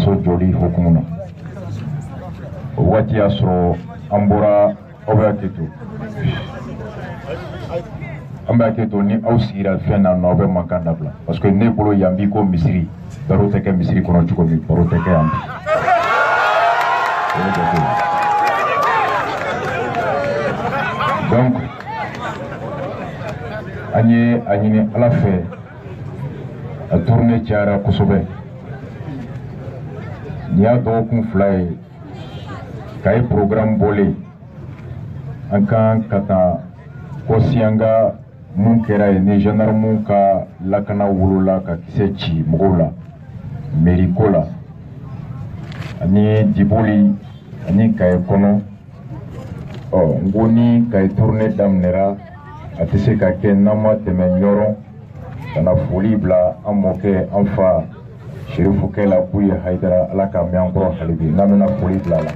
faso joli hukumu na o waati y'a sɔrɔ an bɔra aw bɛ hakɛ to an bɛ hakɛ to ni aw sigira fɛn na nɔ aw bɛ mankan dabila parce que ne bolo yan bi ko misiri baro tɛ kɛ misiri kɔnɔ cogo min baro tɛ kɛ yan bi donc an ye a ɲini ala fɛ a tournée cayara kosɛbɛ nin y'a dɔgɔkun 2 ye k'a ye programme bɔlen an kan ka taa kɔsi an ka mun kɛra ye ni gendarmew ka lakana wolola ka kisɛ ci mɔgɔw la mairie ko la ani diboli ani kaye kɔnɔ n ko ni kaye tournée daminɛra a tɛ se ka kɛ n'an ma tɛmɛ ɲɔrɔn ka na foli bila an mɔkɛ an fa Sherifu Kɛla Buye Hayidara ala k'a mɛn an kɔrɔ hali bi n'an bɛna foli bila a la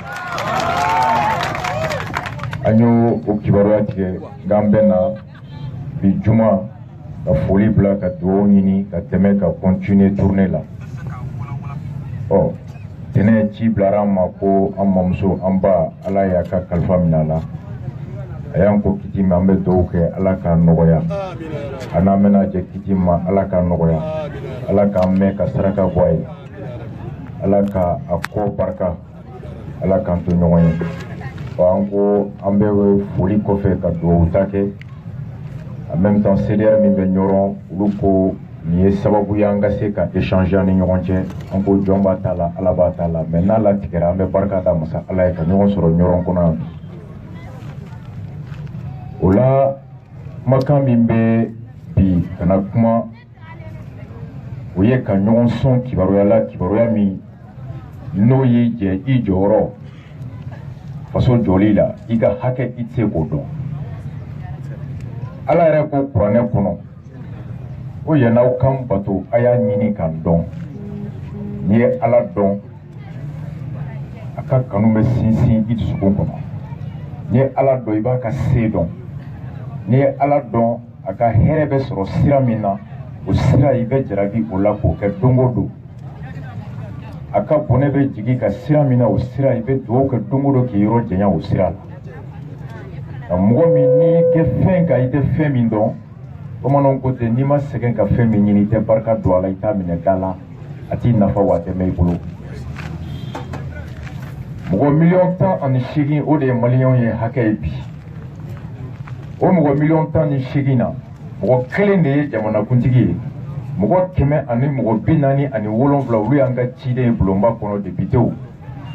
an y'o kibaruya tigɛ n'an bɛ na bi juma ka foli bila ka dugawu ɲini ka tɛmɛ ka continuer tournée la tɛnɛ ci bilara an ma ko an mamuso an ba ala y'a ka kalifa minɛ a la a y'an ko kiti ma an bɛ dugawu kɛ ala k'a nɔgɔya a n'an bɛna jɛ kiti ma ala k'a nɔgɔya ala k'an mɛn ka saraka bɔ a ye ala ka a kɔ barika ala k'an to ɲɔgɔn ye an ko an bɛ foli kɔfɛ ka dugawu ta kɛ en même temps CDR min bɛ ɲɔrɔn olu ko nin ye sababu ye an ka se ka échanger an ni ɲɔgɔn cɛ an ko jɔn b'a ta la ala b'a ta la mais n'a latigɛra an bɛ barika da masa ala ye ka ɲɔgɔn sɔrɔ ɲɔrɔn kɔnɔ yan o la kumakan min bɛ bi ka na kuma o ye ka ɲɔgɔn sɔn kibaruya la kibaruya min n'o ye jɛ i jɔyɔrɔ faso jɔli la i ka hakɛ i tɛ se k'o dɔn ala yɛrɛ ko kuranɛ kɔnɔ ko yan'aw kan bato a y'a ɲini k'an dɔn n'i ye ala dɔn a ka kanu bɛ sinsin i dusukun kɔnɔ n'i ye ala dɔn i b'a ka se dɔn n'i ye ala dɔn a ka hɛrɛ bɛ sɔrɔ sira min na o sira i bɛ jarabi o la k'o kɛ don o don a ka bɔnɛ bɛ jigin ka sira min na o sira i bɛ dugawu kɛ don o don k'i yɔrɔ janya o sira la mɔgɔ min n'i kɛ fɛn kan i tɛ fɛn min dɔn bamananw ko ten n'i ma sɛgɛn ka fɛn min ɲini i tɛ barika don a la i t'a minɛ da la a t'i nafa wa a tɛ mɛn i bolo mɔgɔ 18,000,000 o de ye maliyɛnw ye hakɛ ye bi o mɔgɔ 18,000,000 na mɔgɔ kelen de ye jamanakuntigi ye mɔgɔ 100 ani mɔgɔ 47 olu y'an ka ciden ye bulonba kɔnɔ députéw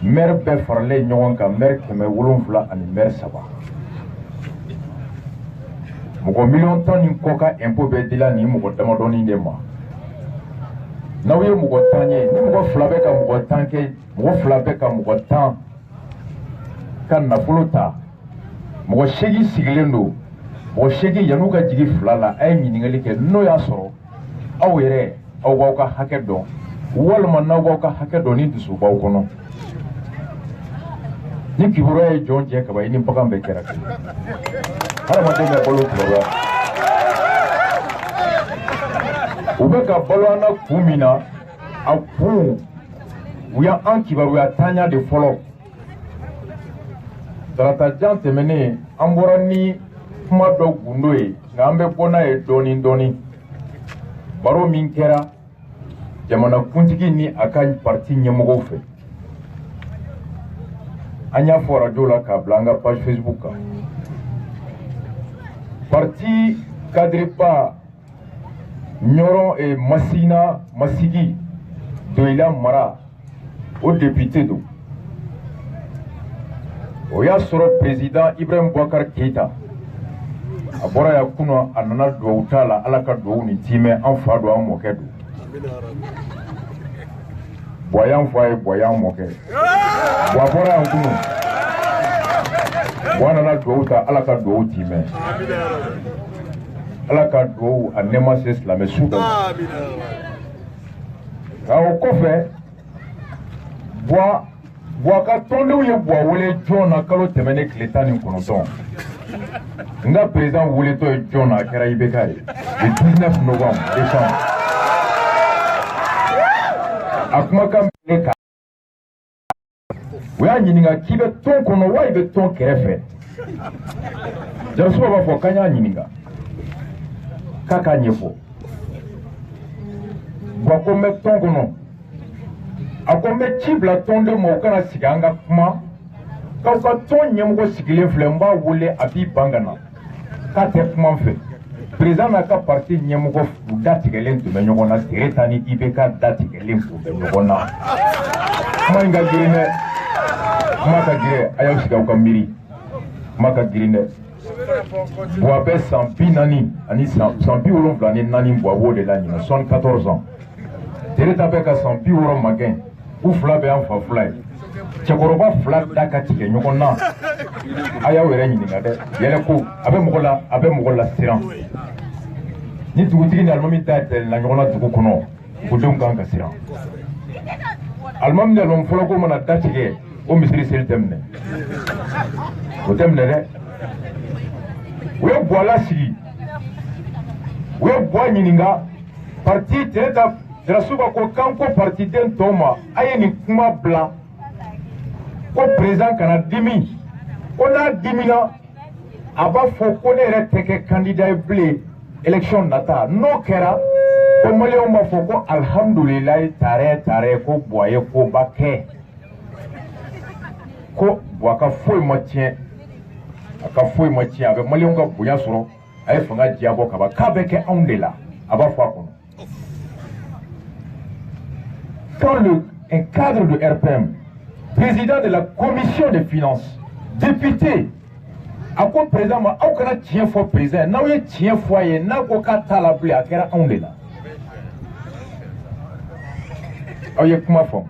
maire bɛɛ faralen ɲɔgɔn kan maire 700 ani maire 3 mɔgɔ 1,000,000 ni kɔ ka impôt bɛɛ dila nin mɔgɔ damadɔni de ma n'aw ye mɔgɔ 10 ye ni mɔgɔ 2 bɛ ka mɔgɔ 10 kɛ mɔgɔ 2 bɛ ka mɔgɔ 10 ka nafolo ta mɔgɔ 8 sigilen don mɔgɔ 8 yan'u ka jigi 2 la a ye ɲininkali kɛ n'o y'a sɔrɔ aw yɛrɛ aw b'aw ka hakɛ dɔn walima n'aw b'aw ka hakɛ dɔn ni dusu b'aw kɔnɔ ni kibaruya ye jɔn jɛ kaba i ni bagan bɛɛ kɛra kelen hadamaden bɛ balo kibaruya u bɛ ka balo an na kun min na a kun u y'an kibaruya tanya de fɔlɔ taratajan tɛmɛnen an bɔra ni kuma dɔ gundo ye nka an bɛ bɔ n'a ye dɔɔni dɔɔni baro min kɛra jamanakuntigi ni a ka parti ɲɛmɔgɔw fɛ an y'a fɔ radio la k'a bila an ka page Facebook kan parti cadreba ɲɔrɔn Masina Masigi Doyila Mara o député don o y'a sɔrɔ président Ibrahim Boubacar Keita a bɔra yan kunun a nana dugawu t'a la ala ka dugawu ni timɛ an fa don an mɔkɛ don bɔn y'an fa ye bɔn y'an mɔkɛ bɔn a bɔra yan kunun bɔn a nana dugawu ta ala ka dugawu timɛ ala ka dugawu a nɛɛma se silamɛ su bɛɛ nka o kɔfɛ bɔn a ka tɔndenw ye bɔn wele jɔn na kalo tɛmɛnen tile 19 n ka président weletɔ ye jɔn na a kɛra IBK ye le 19 novembre décembre a kumakan bɛ ka o y'a ɲininka k'i bɛ tɔn kɔnɔ wa i bɛ tɔn kɛrɛfɛ Jarasuba b'a fɔ k'an y'a ɲininka k'a k'a ɲɛfɔ wa ko n bɛ tɔn kɔnɔ a ko n bɛ ci bila tɔnden ma u kana sigi an ka kuma k'aw ka tɔn ɲɛmɔgɔ sigilen filɛ n b'a wele a b'i ban ka na k'a tɛ kuma n fɛ président n'a ka parti ɲɛmɔgɔ u datigɛlen tun bɛ ɲɔgɔn na Tereta ni IBK datigɛlen tun bɛ ɲɔgɔn na kuma in ka girin dɛ kuma ka girin a y'aw sigi aw ka miiri kuma ka girin dɛ bon a bɛ san 40 ani san 74 bɔ a b'o de la ɲinɛ 74 ans Tereta bɛ ka san 60 magɛn u fila bɛ an fa fila ye cɛkɔrɔba fila da ka tigɛ ɲɔgɔn na a y'aw yɛrɛ ɲininka dɛ yɛlɛ ko a bɛ mɔgɔ la siran ni dugutigi ni alimami da yɛlɛla ɲɔgɔn na dugu kɔnɔ o denw kan ka siran alimami ni alimami fɔlɔ ko mana da tigɛ o misiri seli tɛ minɛ o tɛ minɛ dɛ u ye buwa lasigi u ye buwa ɲininka parti Tereta Jarasuba ko k'an ko partiden tɔw ma a ye nin kuma bila ko président kana dimi ko n'a dimina a b'a fɔ ko ne yɛrɛ tɛ kɛ candidat ye bilen élection nata n'o kɛra ko maliyɛnw b'a fɔ ko alhamdulilayi tare ko Buwa ye koba kɛ ko Buwa ka foyi ma tiɲɛ a ka foyi ma tiɲɛ a bɛ maliyɛnw ka bonya sɔrɔ a ye fanga diyabɔ ka ban k'a bɛ kɛ anw de la a b'a fɔ a kɔnɔ quand un cadre de RPM président de la commission des finances député a ko président ma aw kana tiɲɛ fɔ président n'aw ye tiɲɛ fɔ a ye n'a ko k'a t'a la bilen a kɛra anw de la aw ye kuma fɔ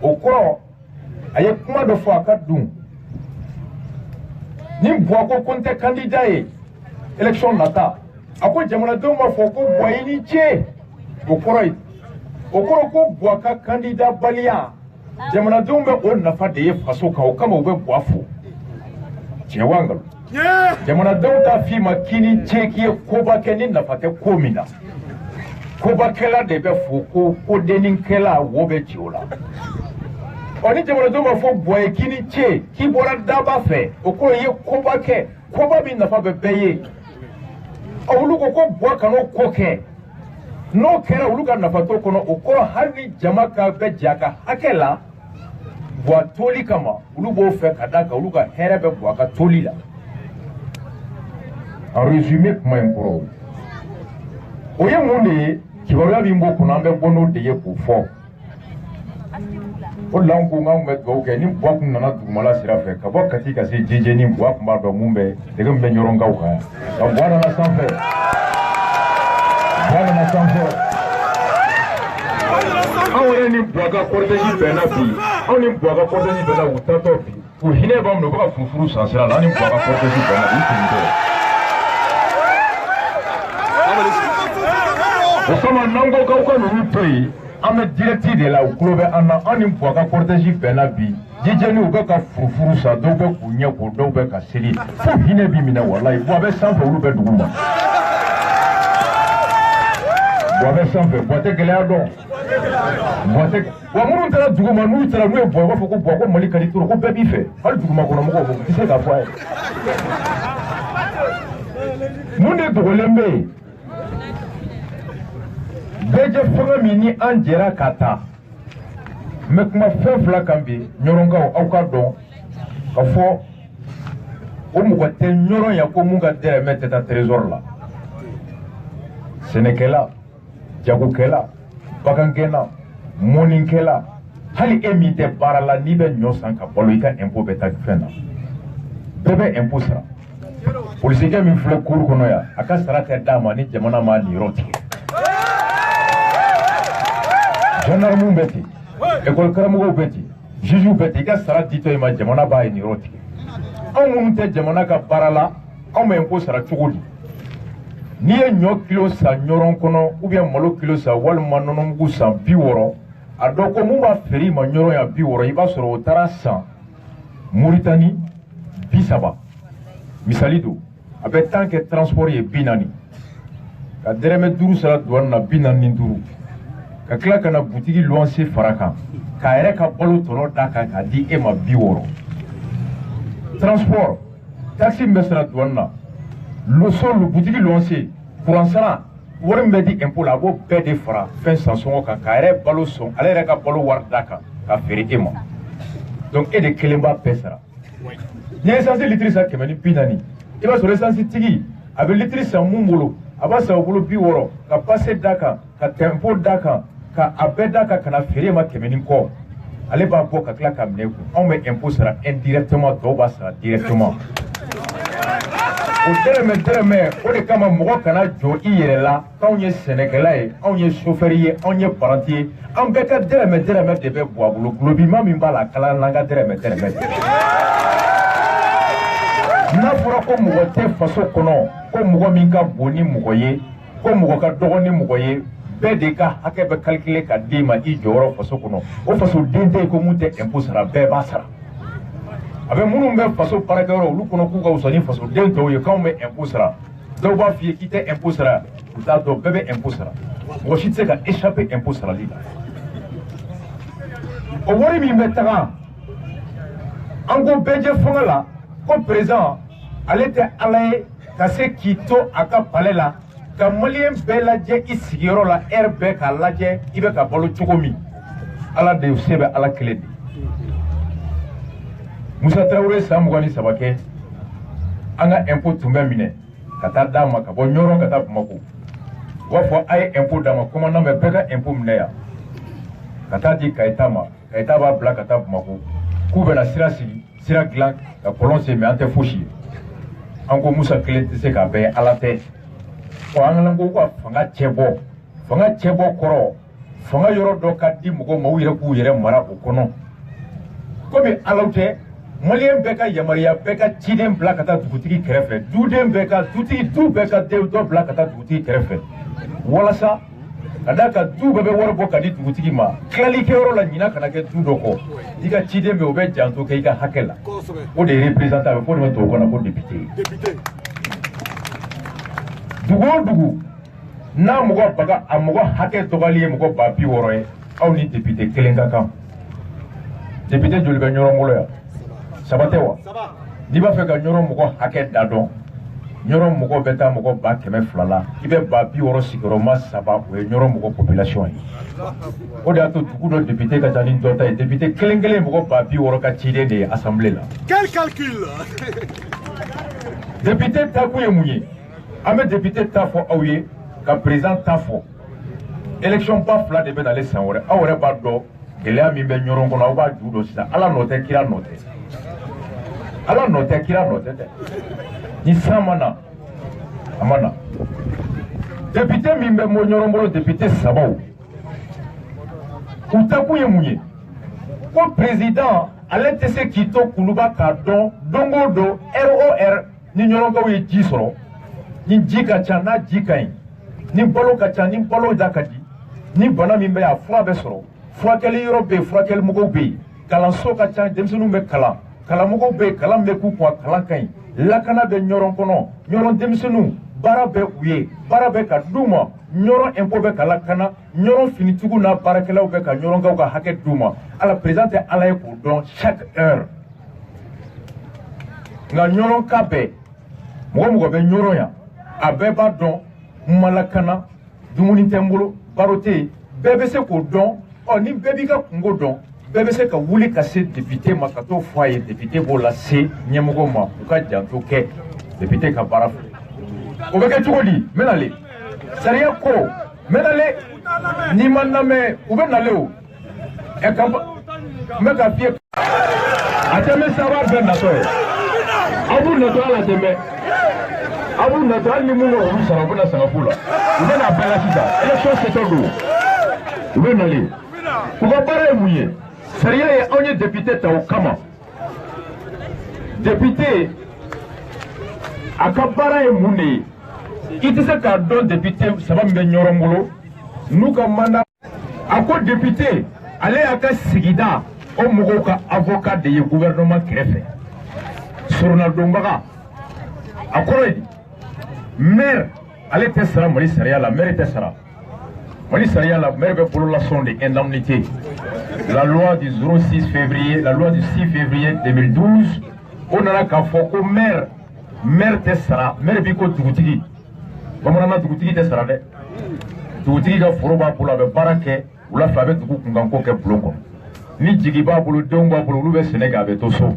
o kɔrɔ a ye kuma dɔ fɔ a ka dun ni Buwa ko n tɛ candidat ye élection nata a ko jamanadenw b'a fɔ ko Buwa i ni ce o kɔrɔ ye o kɔrɔ ko Buwa ka candidat baliya jamanadenw bɛ o nafa de ye faso kan o kama u bɛ Buwa fo tiɲɛ wa nkalon jamanadenw t'a f'i ma k'i ni ce k'i ye koba kɛ ni nafa tɛ ko min na kobakɛla de bɛ fo ko kodenninkɛla wo bɛ ci o la ɔ ni jamanadenw b'a fɔ Buwa ye k'i ni ce k'i bɔra daba fɛ o kɔrɔ i ye koba kɛ koba min nafa bɛ bɛɛ ye olu ko Buwa kan'o ko kɛ n'o kɛra olu ka nafa t'o kɔnɔ o kɔrɔ hali ni jama ka bɛ jɛ a ka hakɛ la Buwa toli kama olu b'o fɛ ka d'a kan olu ka hɛrɛ bɛ Buwa ka toli la en résumé kuma in kɔrɔ o ye mun de ye kibaruya min b'o kɔnɔ an bɛ bɔ n'o de ye k'o fɔ o de la an ko k'an bɛ dugawu kɛ ni Buwa kun nana dugumala sira fɛ ka bɔ Kati ka se JJ ni Buwa kun b'a dɔn mun bɛ dege min bɛ Ɲɔrɔnkaw kan ka Buwa nana sanfɛ Buwa nana sanfɛ anw yɛrɛ ni Buwa ka cortège bɛnna bi anw ni Buwa ka cortège bɛnna u taatɔ bi u hinɛ b'an minɛ u bɛ ka furufuru san sira la an ni Buwa ka cortège bɛnna u tun tɛ o kama n'an ko k'aw ka ninnu to yen an bɛ direct de la u tulo bɛ an na an ni Buwa ka cortège bɛnna bi jijɛni u bɛ ka furufuru san dɔw bɛ k'u ɲɛ ko dɔw bɛ ka seli fo hinɛ b'i minɛ walayi Buwa bɛ sanfɛ olu bɛ duguma Buwa bɛ sanfɛ Buwa tɛ gɛlɛya dɔn Buwa tɛ wa minnu taara duguma n'u taara n'u ye Buwa u b'a fɔ ko Buwa ko Mali ka di trop ko bɛɛ b'i fɛ hali dugumakɔnɔmɔgɔw u tɛ se k'a fɔ a ye mun de dogolen bɛ yen bɛɛjɛ fanga min ni an jɛra ka taa n bɛ kuma fɛn fila kan bi Ɲɔrɔnkaw aw ka dɔn ka fɔ o mɔgɔ tɛ Ɲɔrɔn yan ko mun ka dɛrɛmɛ tɛ taa trésor la sɛnɛkɛla jagokɛla bagankɛla mɔnnikɛla hali e min tɛ baara la n'i bɛ ɲɔ san ka balo i ka impôt bɛ taa fɛn na bɛɛ bɛ impôt sara polisikɛ min filɛ cour kɔnɔ yan a ka sara tɛ d'a ma ni jamana m'a niyɔrɔ tigɛ gendarmew bɛ ten école karamɔgɔw bɛ ten juges bɛ ten i ka sara ditɔ i ma jamana b'a niyɔrɔ tigɛ anw minnu tɛ jamana ka baara la anw bɛ impôt sara cogo di n'i ye ɲɔ kilo san Ɲɔrɔn kɔnɔ ou bien malo kilo san walima nɔnɔmugu san 60 a dɔn ko mun b'a feere i ma Ɲɔrɔn yan 60 i b'a sɔrɔ o taara san Mauritanie 30 misali don a bɛ temps kɛ transport ye 40 ka dɛrɛmɛ 5 sara douane na 45 ka tila ka na butigi luwanse fara kan k'a yɛrɛ ka balo tɔnɔ da kan k'a di e ma 60. transport taxi min bɛ sara douane na butigi luwanse courant sara wari min bɛ di impôt la a b'o bɛɛ de fara fɛn san sɔngɔ kan k'a yɛrɛ balo sɔn ale yɛrɛ ka balo wari da kan k'a feere e ma donc e de kelen b'a bɛɛ sara n'i ye essence litiri san 140 i b'a sɔrɔ essence tigi a bɛ litiri san mun bolo a b'a san o bolo 60 ka passe da kan ka tempo da kan ka a bɛɛ da kan ka na feere ma 100 kɔ ale b'a bɔ ka tila ka minɛ kun anw bɛ impôt sara indirectement tɔw b'a sara directement o dɛrɛmɛ o de kama mɔgɔ kana jɔ i yɛrɛ la k'anw ye sɛnɛkɛla ye anw ye chauffeur ye anw ye paranti ye an bɛɛ ka dɛrɛmɛ de bɛ bɔ a bolo gulobima min b'a la a kala n'an ka dɛrɛmɛ n'a fɔra ko mɔgɔ tɛ faso kɔnɔ ko mɔgɔ min ka bon ni mɔgɔ ye ko mɔgɔ ka dɔgɔ ni mɔgɔ ye bɛɛ de ka hakɛ bɛ calculer ka d'i ma i jɔyɔrɔ faso kɔnɔ o faso den tɛ yen ko mun tɛ impôt sara bɛɛ b'a sara a bɛ minnu bɛ faso baarakɛyɔrɔ olu kɔnɔ k'u ka wusa ni faso den tɔw ye k'anw bɛ impôt sara dɔw b'a f'i ye k'i tɛ impôt sara u t'a dɔn bɛɛ bɛ impôt sara mɔgɔ si tɛ se ka échapper impôt sarali la o wari min bɛ taga an ko bɛɛ fanga la ko président ale tɛ ala ye ka se k'i to a ka palais la ka maliyɛn bɛɛ lajɛ i sigiyɔrɔ la heure bɛɛ k'a lajɛ i bɛ ka balo cogo min ala de se bɛ ala kelen de Musa Traoré san 23 kɛ an ka impôt tun bɛ minɛ ka taa d'a ma ka bɔ Ɲɔrɔ ka taa Bamako u b'a fɔ a ye impôt d'a ma commandant bɛ bɛɛ ka impôt minɛ yan ka taa di Kayita ma Kayita b'a bila ka taa Bamako k'u bɛna sira sigi sira dilan ka kɔlɔn sen mais an tɛ fosi ye an ko Musa kelen tɛ se k'a bɛɛ ye ala tɛ an ko ka fanga cɛbɔ kɔrɔ fanga yɔrɔ dɔ ka di mɔgɔw ma u yɛrɛ k'u yɛrɛ mara o kɔnɔ komi alaw tɛ maliyɛn bɛɛ ka yamaruya bɛɛ ka ciden bila ka taa dugutigi kɛrɛfɛ duden bɛɛ ka du bɛɛ ka dɔ bila ka taa dugutigi kɛrɛfɛ walasa ka d'a kan du bɛɛ bɛ wari bɔ ka di dugutigi ma tilalikɛyɔrɔ la ɲina kana kɛ du dɔ kɔ i ka ciden bɛ o bɛ janto kɛ i ka hakɛ la o de ye représentant a bɛ fɔ o de ma tubabukan na ko député dugu o dugu n'a mɔgɔ baga a mɔgɔ hakɛ dɔgɔyali ye mɔgɔ 60 ye aw ni député kelen ka kan député joli bɛ Ɲɔrɔ bolo yan saba tɛ wa n'i b'a fɛ ka Ɲɔrɔ mɔgɔ hakɛ da dɔn Ɲɔrɔ mɔgɔ bɛ taa mɔgɔ 200 la i bɛ 60 sigiyɔrɔma 3 o ye Ɲɔrɔ mɔgɔ population ye o de y'a to dugu dɔ député ka ca ni dɔ ta ye député kelen mɔgɔ 60 ka ciden de ye assemblée la quel calcul député ta kun ye mun ye an bɛ député ta fɔ aw ye ka président ta fɔ élection ba 2 de bɛ nalen san wɛrɛ aw yɛrɛ b'a dɔn gɛlɛya min bɛ Ɲɔrɔ kɔnɔ aw b'a ju dɔn sisan ala nɔ tɛ kira nɔ tɛ ala nɔ tɛ kira nɔ tɛ dɛ ni san ma na a ma na député min bɛ Ɲɔrɔ bolo député 3 u ta kun ye mun ye ko président ale tɛ se k'i to kuluba k'a dɔn don o don ROR ni Ɲɔrɔkaw ye ji sɔrɔ ni ji ka ca n'a ji ka ɲi ni balo ka ca ni balo da ka di ni bana min bɛ yen a fura bɛ sɔrɔ furakɛli yɔrɔ bɛ yen furakɛlimɔgɔw bɛ yen kalanso ka ca denmisɛnninw bɛ kalan kalanmɔgɔw bɛ yen kalan bɛ k'u kun a kalan ka ɲi lakana bɛ Ɲɔrɔ kɔnɔ Ɲɔrɔ denmisɛnninw baara bɛ u ye baara bɛ ka d'u ma Ɲɔrɔ impôt bɛ ka lakana Ɲɔrɔ finitigiw n'a baarakɛlaw bɛ ka Ɲɔrɔkaw ka hakɛ d'u ma ala président tɛ ala ye k'o dɔn chaque heure nka Ɲɔrɔ ka bɛɛ mɔgɔ bɛ Ɲɔrɔ yan a bɛɛ b'a dɔn malakana dumuni tɛ n bolo baro tɛ yen bɛɛ bɛ se k'o dɔn ni bɛɛ b'i ka kungo dɔn bɛɛ bɛ se ka wuli ka se député ma ka t'o fɔ a ye député b'o lase ɲɛmɔgɔw ma u ka janto kɛ député ka baara fɛ o bɛ kɛ cogo di n bɛ nale sariya ko n bɛ nale n'i ma lamɛn u bɛ nale o n bɛ ka f'i ye a tɛ mɛn saba bɛɛ natɔ ye aw b'u natɔ a la tɛ mɛn aw b'u natɔ hali ni mun bɛ olu sara u bɛ na sangafo la u bɛ na bɛɛ la sisan élection setɔ don u bɛ nale u ka baara ye mun ye sariya ye anw ye député ta o kama député a ka baara ye mun de ye i tɛ se k'a dɔn député 3 min bɛ Ɲɔrɔ bolo n'u ka mandat a ko député ale y'a ka sigida o mɔgɔw ka avocat de ye gouvernement kɛrɛfɛ soronnadonbaga a kɔrɔ ye di maire ale tɛ sara Mali sariya la maire tɛ sara Mali Saria, la maire pour la sonde d'indemnité. La loi du 06 février, la loi du 6 février 2012, on a qu'à faire que maire Tessara, maire Biko Toutigi. Comme on a Toutigi Tessara, Toutigi a Foroba pour la Barake, ou la Fabet Toukanko Keploko. Ni Jigiba pour le Dongo pour le Sénégal avec Tosso.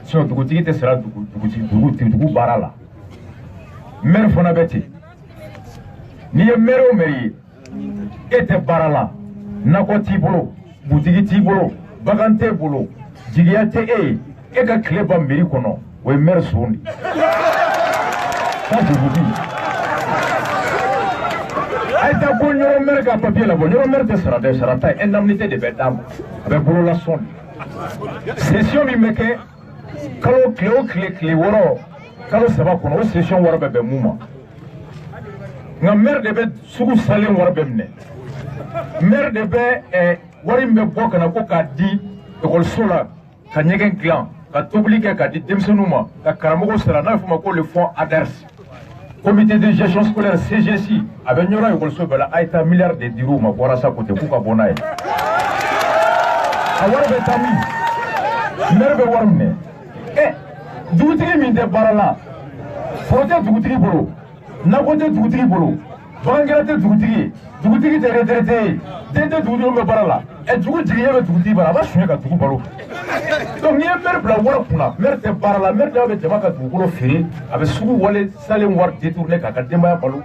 Si on Toutigi Tessara, Toutigi Barala. Maire Fonabeti. Ni maire au mairie. Était barala, nako tibolo, boutique tibolo, bagante bolo, jigiate et ka cleba mérikono, ou mer souni. Ça je vous dis. Aïta bon yoro mer ka papier la bon yoro mer de sarata, indemnité de bedam, avec bolo la son. Session mi meke, kalo clé woro, kalo saba kono, session woro bebe mouma. Nga mer de be sugu salen woro bemne. Maire de Bé Warimbe Bokana Koka dit école sola, ka nyegen clan, ka t'obliger ka dit Demsenouma, ka Karamogo Serana, faut le fonds ADERS. Comité de gestion scolaire CGC, avec Nyora école sola, a été un milliard de dirous, ma voira sa côté, Kouka Bonaï. A Warbe Tami, Maire de Warimbe. Doutri Minde Barala, Frotte Doutri Bolo, Nabote Doutri Bolo, Bangrate Doutri. Dugutigi tɛ retraité ye den tɛ dugutigiw bɛ baara la dugu jigiya bɛ dugutigi baara a b'a suɲɛ ka dugu balo donc n'i ye maire bila wari kunna maire tɛ baara la maire de bɛ jama ka dugukolo feere a bɛ sugu wale salen wari détourné k'a ka denbaya balo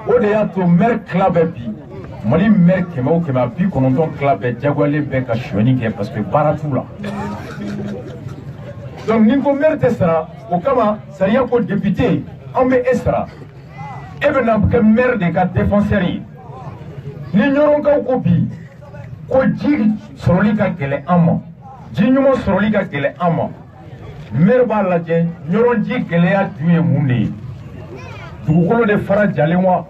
o de y'a to maire tila bɛ bi Mali maire kɛmɛ o kɛmɛ a bi kɔnɔntɔn tila bɛɛ jagoyalen bɛ ka suɲɛni kɛ parce que baara t'u la donc ni ko maire tɛ sara o kama sariya ko député an bɛ e sara. E bɛ na kɛ maire de ka défenseur ye ni ɲɔrɔnkaw ko bi ko ji sɔrɔli ka gɛlɛn an ma ji ɲuman sɔrɔli ka gɛlɛn an ma maire b'a lajɛ ɲɔrɔnji gɛlɛya dun ye mun de ye dugukolo de fara jalen wa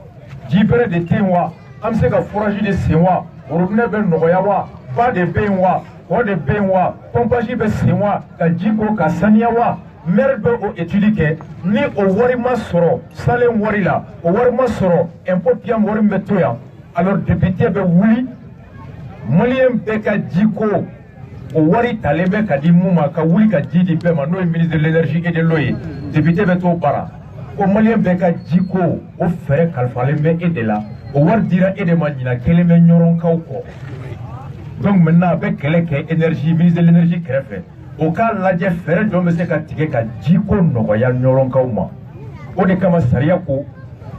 ji bɛrɛ de tɛ yen wa an bɛ se ka forage de sen wa robinet bɛ nɔgɔya wa ba de bɛ yen wa kɔ de bɛ yen wa pompage bɛ sen wa ka ji ko ka saniya wa maire bɛ o étude kɛ ni o wari ma sɔrɔ salen wari la o wari ma sɔrɔ impôt piam wari min bɛ to yan alors député bɛ wuli maliyɛn bɛɛ ka ji ko o wari talen bɛ ka di mun ma ka wuli ka ji di bɛɛ ma n'o ye ministre de l'énergie et de l'eau ye député bɛ t'o baara ko maliyɛn bɛɛ ka ji ko o fɛɛrɛ kalifalen bɛ e de la o wari dira e de ma ɲina kelen bɛ ɲɔrɔnkaw kɔ donc maintenant a bɛ kɛlɛ kɛ énergie ministre de l'énergie kɛrɛfɛ o k'a lajɛ fɛɛrɛ jɔn bɛ se ka tigɛ ka ji ko nɔgɔya ɲɔrɔnkaw ma o de kama sariya ko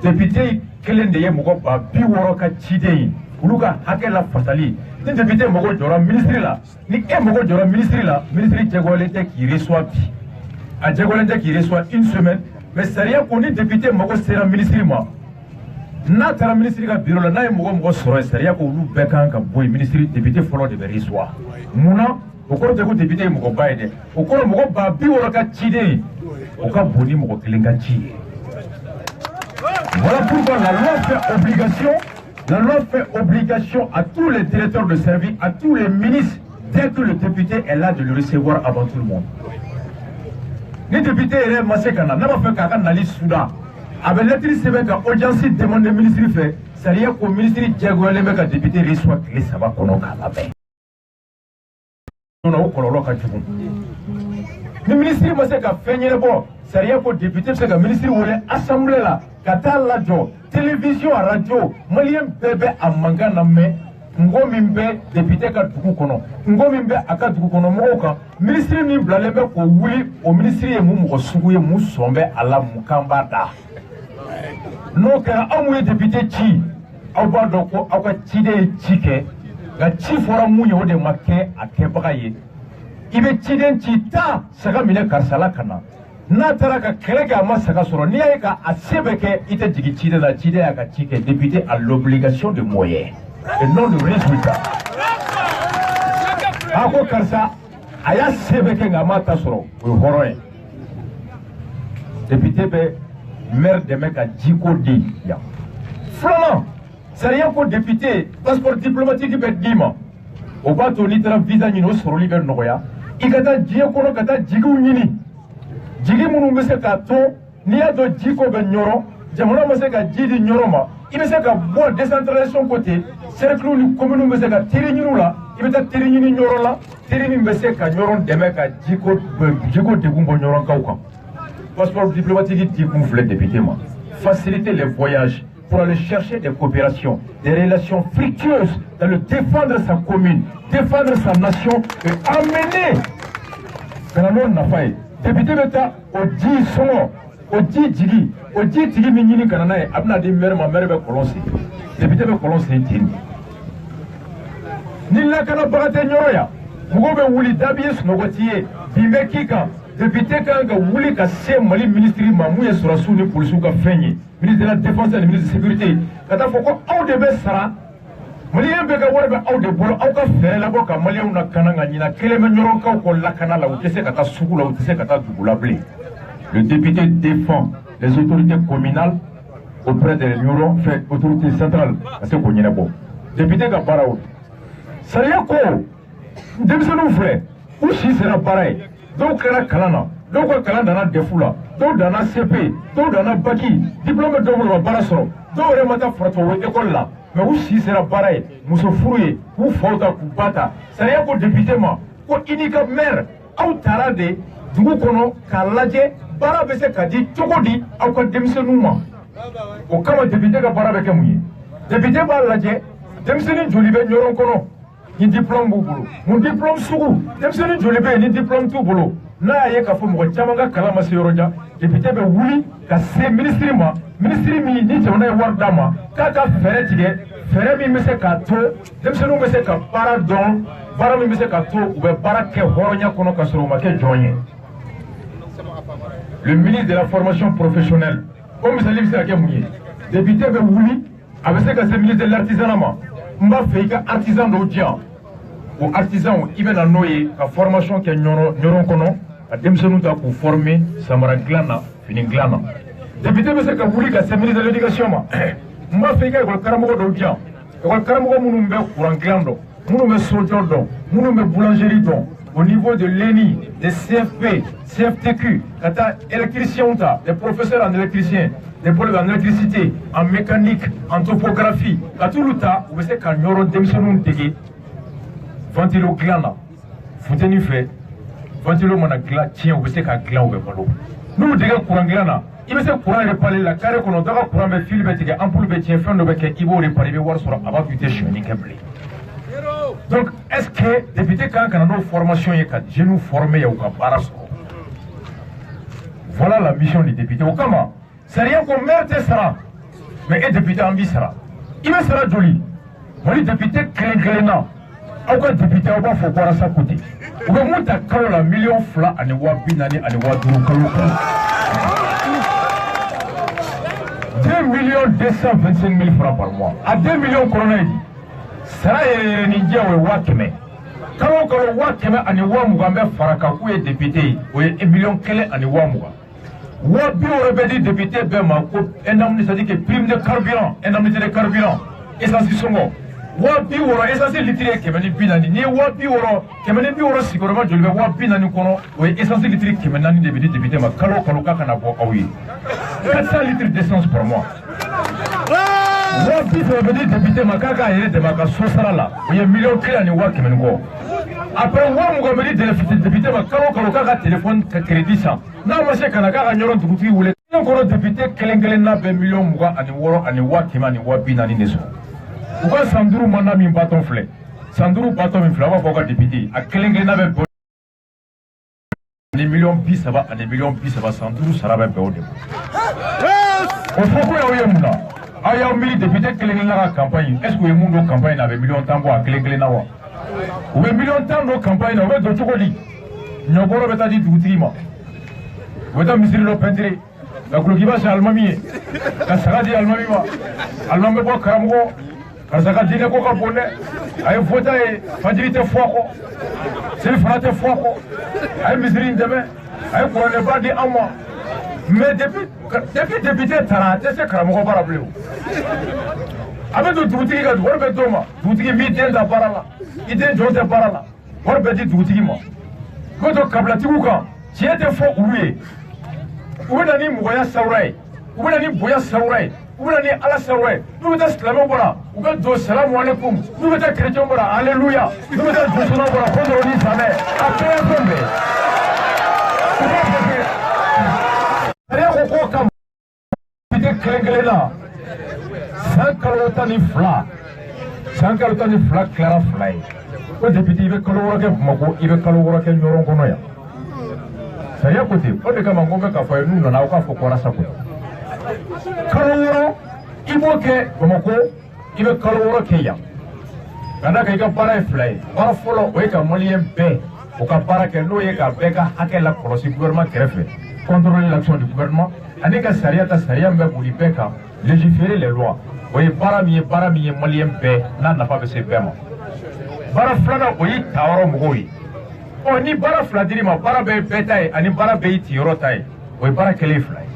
député kelen de ye mɔgɔ 60 ka ciden ye olu ka hakɛ la fasali ni député mago jɔra ministre la ni e mago jɔra ministre la ministre jagoyalen tɛ k'i reçoit bi a jagoyalen tɛ k'i reçoit une semaine mais sariya ko ni député mago sera ministre ma n'a taara ministre ka bureau la n'a ye mɔgɔ sɔrɔ sariya ko olu bɛɛ kan ka bɔ yen ministre député fɔlɔ de bɛ reçoit munna o kɔrɔ tɛ ko député ye mɔgɔ ba ye dɛ o kɔrɔ mɔgɔ 60 ka ciden ye o ka bon ni mɔgɔ kelen ka ci ye voilà pourquoi la loi fait obligation à tous les directeurs de service, à tous les ministres, dès que le député est là, de le recevoir avant tout le monde. Les députés sont massacrés, n'a pas fait qu'à Nali Soudan. Avec lettre sévère, quand l'audience demande au ministre fait, ça veut dire qu'au ministre Diagoyale, le député reçoit les sabbats qu'on a la paix. On a au colon le ministre m'a dit qu'à faire une bonne, ça veut dire qu'au député, c'est que le ministre voulait assembler là, qu'à la télévision à radio, malien bébé à manga namé, ngomimbe député ka dugu kono, ngomimbe aka dugu kono moka, ministre ni blalebe ko wuli, au ministre ye mu mo suguye mu sombe ala mukamba da. No ka amwe député chi, awba doko awka chide chike, ga chi fora mu yo de make akebaka ye. Ibe chiden chita saga mine karsala kana. N'a tara ka kɛlɛ kɛ a ma saga sɔrɔ n'i y'a ye k'a se bɛ kɛ i tɛ jigin ciden la ciden y'a ka ci kɛ député a l'obligation de moyen et non de résultat a ko karisa a y'a se bɛ kɛ nka a ma ta sɔrɔ o ye hɔrɔn ye député bɛ maire dɛmɛ ka jiko di yan filanan sariya ko député passeport diplomatique bɛ d'i ma o b'a to n'i taara visa ɲini o sɔrɔli bɛ nɔgɔya i ka taa diɲɛ kɔnɔ ka taa jigiw ɲini jigi minnu bɛ se k'a to n'i y'a dɔn ji ko bɛ ɲɔrɔ jamana ma se ka ji di ɲɔrɔ ma il me ka bon décentralisation côté cercle ni commune me ka terrain là il me ta terrain ni nyoro la terrain me ka nyoron deme ka jiko de gumbo nyoron kauka passeport diplomatique dit qu'on voulait député moi faciliter les voyages pour aller chercher des coopérations, des relations fructueuses dans le défendre sa commune, défendre sa nation et amener Kanano Nafaye. Député Beta, au 10 son, au 10 Djigi, au 10 Djigi Minini Kananae, Abna de Mère, ma mère, Colonsi. Député Colonsi, Tini. Nilla Kana Barate Nyoroya, Mugobe Wuli Dabies Nogotier, Bimekika. Député Kanga Wuli Kassé Mali ministre Mamouye Sorasouni pour le Souka Feigné, ministre de la Défense et le ministre de la Sécurité. Quand on fait un de Bessara, Malien Bega Warba out de Bolo, out of Fair, la Boca, Malien Kananga, Nina, Kelemenyoronka ou la Canala, ou Tessé Kata Soukula, ou Tessé Kata Doulablé. Le député défend les autorités communales auprès des Nyoron, fait autorité centrale, à ce qu'on y a beau. Député Gabaraout. Sayako, Demsenou frère, où si sera pareil. Donc, Kalana, donc Kalana Defula, donc Dana CP, donc Dana Baki, diplôme de Barasro, donc Remata Frato, école là. Mais aussi sera pareil, Mousso Fouye, ou Fauta Kupata, ça y est pour député, moi, pour unique maire, ou Tarade, Doukono, Kalaje, Barabese Kadi, Tokodi, ou quoi Demsenouma. Au cas député Barabekamoui. Député Balaje, Demsenin Jolibe Nyoronkono. Ni diplôme boulot mon diplôme sougou dem seni jolibe ni diplôme tout boulot na ye ka fo mo chamanga kala ma seyoroja député be wuli ka se ministre mi ni tona war dama ka fere tige fere mi mese ka to dem senu mese ka paradon bara mi mese ka to ou be barake horonya kono ka soro ma ke jonye. Le ministre de la formation professionnelle comme ça livre ke mouye député be wuli avec ce ministre de l'artisanat m'a fait que artisan d'Odjian ou artisan il va noyer la formation qui est nyoron kono a demsonu ta pour former samara glana fini glana député monsieur ka wuli ka c'est ministre de l'éducation m'a fait que école karamogo d'Odjian école karamogo munu mbe courant glando munu mbe sojo don munu mbe boulangerie don au niveau de l'ENI, des CFP, CFTQ, électricien, des professeurs en électricien, des professeurs en électricité, en mécanique, en topographie, à tout le temps, vous savez qu'en Yoro Demsonou Tegi, ventilo glana, foutenu fait, ventilo managla, tiens, vous savez qu'un glan ou balo. Nous, déjà, courant glana, il me sait courant réparer la carré qu'on a d'abord courant de fil, mais en plus, il y a un fin de bec qui va réparer, il va voir sur la avant de chemin câblé. Donc, est-ce que député quand on a nos formations et quand je nous formé au Kabaraso, voilà la mission des députés. Au Kama, c'est rien qu'on merde sera, mais un député en vie sera. Il me sera joli. Moi, le député Kléna, aucun député au bas faut voir à sa côté. Ou bien, moi, t'as quand la million fla à ne voir binani à ne voir doulou. 2 225 000 francs par mois. À 2 millions corona dit. Sera Nidia ou Wakeme. Quand on Wakeme à Niwamugambe Farakakou est député, ou 1 million kele à Niwamuga. Wabi aurait dit député Bema, un homme qui dit que prime de carburant, un homme de carburant, essentiel songo. Wabi aurait essentiel litré qui m'a dit Binani, ni Wabi aurait, qui m'a dit aurait sicurement, je le vois Binani Kono, ou essentiel litré qui m'a dit député, ma Kalo Kaloka Kanabo, oui. 400 litres d'essence par mois. Wabi ça veut dire député Makaka et de Maka Sosarala, où il y a 1 million clés à Niwak Mengo. Après, moi, je me dis député Makaro Kaloka téléphone crédit ça. Non, monsieur Kanaka, il y a un truc où les députés Kelengelena 1 million Mouga à Niwak Kimani Wabi Nani Neso. Pourquoi Sandrou Manami Baton Flé? Sandrou Baton Flava pour le député. À Kelengelena 1 million bis ça va, à 1 million bis ça va, Sandrou Saraba Béodé. On faut que y ait il y a un député qui est dans la campagne. Est-ce que vous avez une campagne avec 1 million de temps pour clé ou 1 million de temps de campagne avec d'autres choses? Nous avons dit tout le monde. Vous avez mis le peintre. La Kouloukiba c'est Almami. La Saradi Almami. Almami pour Karamogo. La Saradi n'est pas bonne. Aïe voté, Fadilité Fouako. C'est le frère Fouako. Aïe Misrine demain. Aïe pour ne pas dire à moi. Mais depuis député Tara, c'est Karamogo Barabléo. Avec le Doutiki, on va dire Doutiki, Miden da Barala, Iden Jose Barala, on va dire Doutiki. Quand on Kablati Ouka, tu étais fort oué. Où est-ce que Mouya Saurai? Où est-ce que Mouya Saurai? ni ala sawe n'u bɛ taa silamɛw bɔra u bɛ don salamu alaikum n'u bɛ taa chrétiens bɔra alléluia n'u bɛ taa musulmans bɔra ko dɔrɔn ni samɛ a bɛɛ ye fɛn bɛɛ u b'a fɔ kɛ sariya ko k'o kama député kelen-kelen na san kalo 12 san kalo 12 tilara 2 ye ko député i bɛ kalo 6 kɛ Bamakɔ i bɛ kalo 6 kɛ Ɲɔrɔn kɔnɔ yan sariya ko ten o de kama n ko n bɛ k'a fɔ ye n'u nana aw k'a fɔ ko Walasa ko kalo 6 i b'o kɛ Bamakɔ i bɛ kalo 6 kɛ yan ka da kan i ka baara ye 2 ye baara fɔlɔ o ye ka maliyɛn bɛɛ o ka baara kɛ n'o ye ka bɛɛ ka hakɛ lakɔlɔsi gouvernement kɛrɛfɛ contrôler l'action du gouvernement ani ka sariya ta sariya min bɛ boli bɛɛ kan légiférer les lois o ye baara min ye maliyɛn bɛɛ n'a nafa bɛ se bɛɛ ma baara filanan o ye tayɔrɔ mɔgɔw ye ɔ ni baara fila dir'i ma baara bɛɛ ye bɛɛ ta ye ani baara bɛɛ y'i tiyɔrɔ ta ye o ye baara kɛlen 2 ye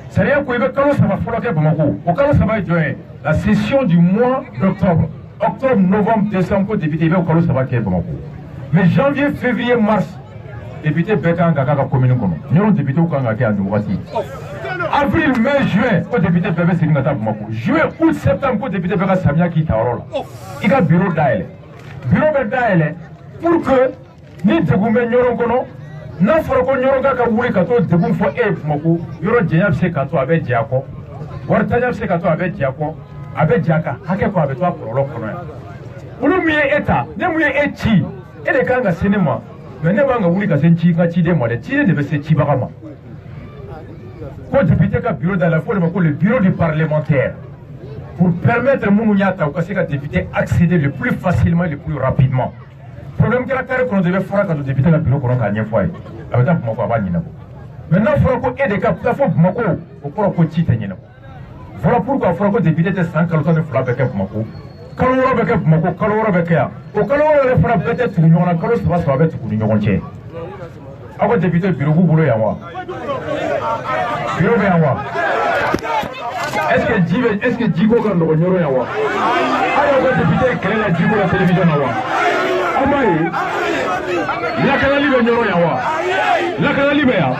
sariya ko i bɛ kalo 3 fɔlɔ kɛ Bamakɔ o kalo 3 ye jɔn ye la session du mois d'octobre octobre novembre décembre ko député i bɛ kalo 3 kɛ Bamakɔ mais janvier février mars député bɛɛ kan ka k'a ka commune kɔnɔ Ɲɔrɔ député kan ka kɛ yan nin wagati avril mai juin ko député bɛɛ bɛ segin ka taa Bamakɔ juillet août septembre ko député bɛɛ ka samiya k'i tayɔrɔ la i ka bureau dayɛlɛ bureau bɛ dayɛlɛ pour que ni degun bɛ Ɲɔrɔ kɔnɔ n'a fɔra ko Ɲɔrɔ ka wuli ka t'o degun fɔ e ye Bamakɔ yɔrɔ jɛnya bɛ se ka to a bɛ jɛ a kɔ waritanya bɛ se ka to a bɛ jɛ a kɔ a bɛ jɛ a kan hakɛ kɔ a bɛ to a kɔlɔlɔ kɔnɔ yan olu min ye e ta ne mun ye e ci e de kan ka se ne ma mais ne b'an ka wuli ka se n ka ciden ma dɛ ciden de bɛ se cibaga ma ko député ka bureau da la fo de ma ko le bureau du parlementaire pour permettre minnu y'a ta u ka se ka député accéder le plus facilement le plus rapidement problème kɛra carré kɔnɔ de bɛ fɔra ka don député ka bureau kɔnɔ k'a ɲɛfɔ a ye a bɛ taa Bamakɔ a b'a ɲɛnabɔ mais n'a fɔra ko e de ka taa fɔ Bamakɔ o kɔrɔ ko ci tɛ ɲɛnabɔ voilà pourquoi a fɔra ko député tɛ san kalo 12 bɛ kɛ Bamakɔ kalo 6 bɛ kɛ Bamakɔ kalo 6 bɛ kɛ yan o kalo 6 yɛrɛ fana bɛɛ tɛ tugu ɲɔgɔn na kalo 3 bɛ tugu ni ɲɔgɔn cɛ aw ka député bureau b'u bolo yan wa bureau bɛ yan wa est-ce que ji ko ka nɔgɔ Ɲɔrɔ yan wa aw y'aw ka député kɛlɛ la ji ko la télévision na wa aw m'a ye lakanali bɛ Ɲɔrɔ yan wa lakanali bɛ yan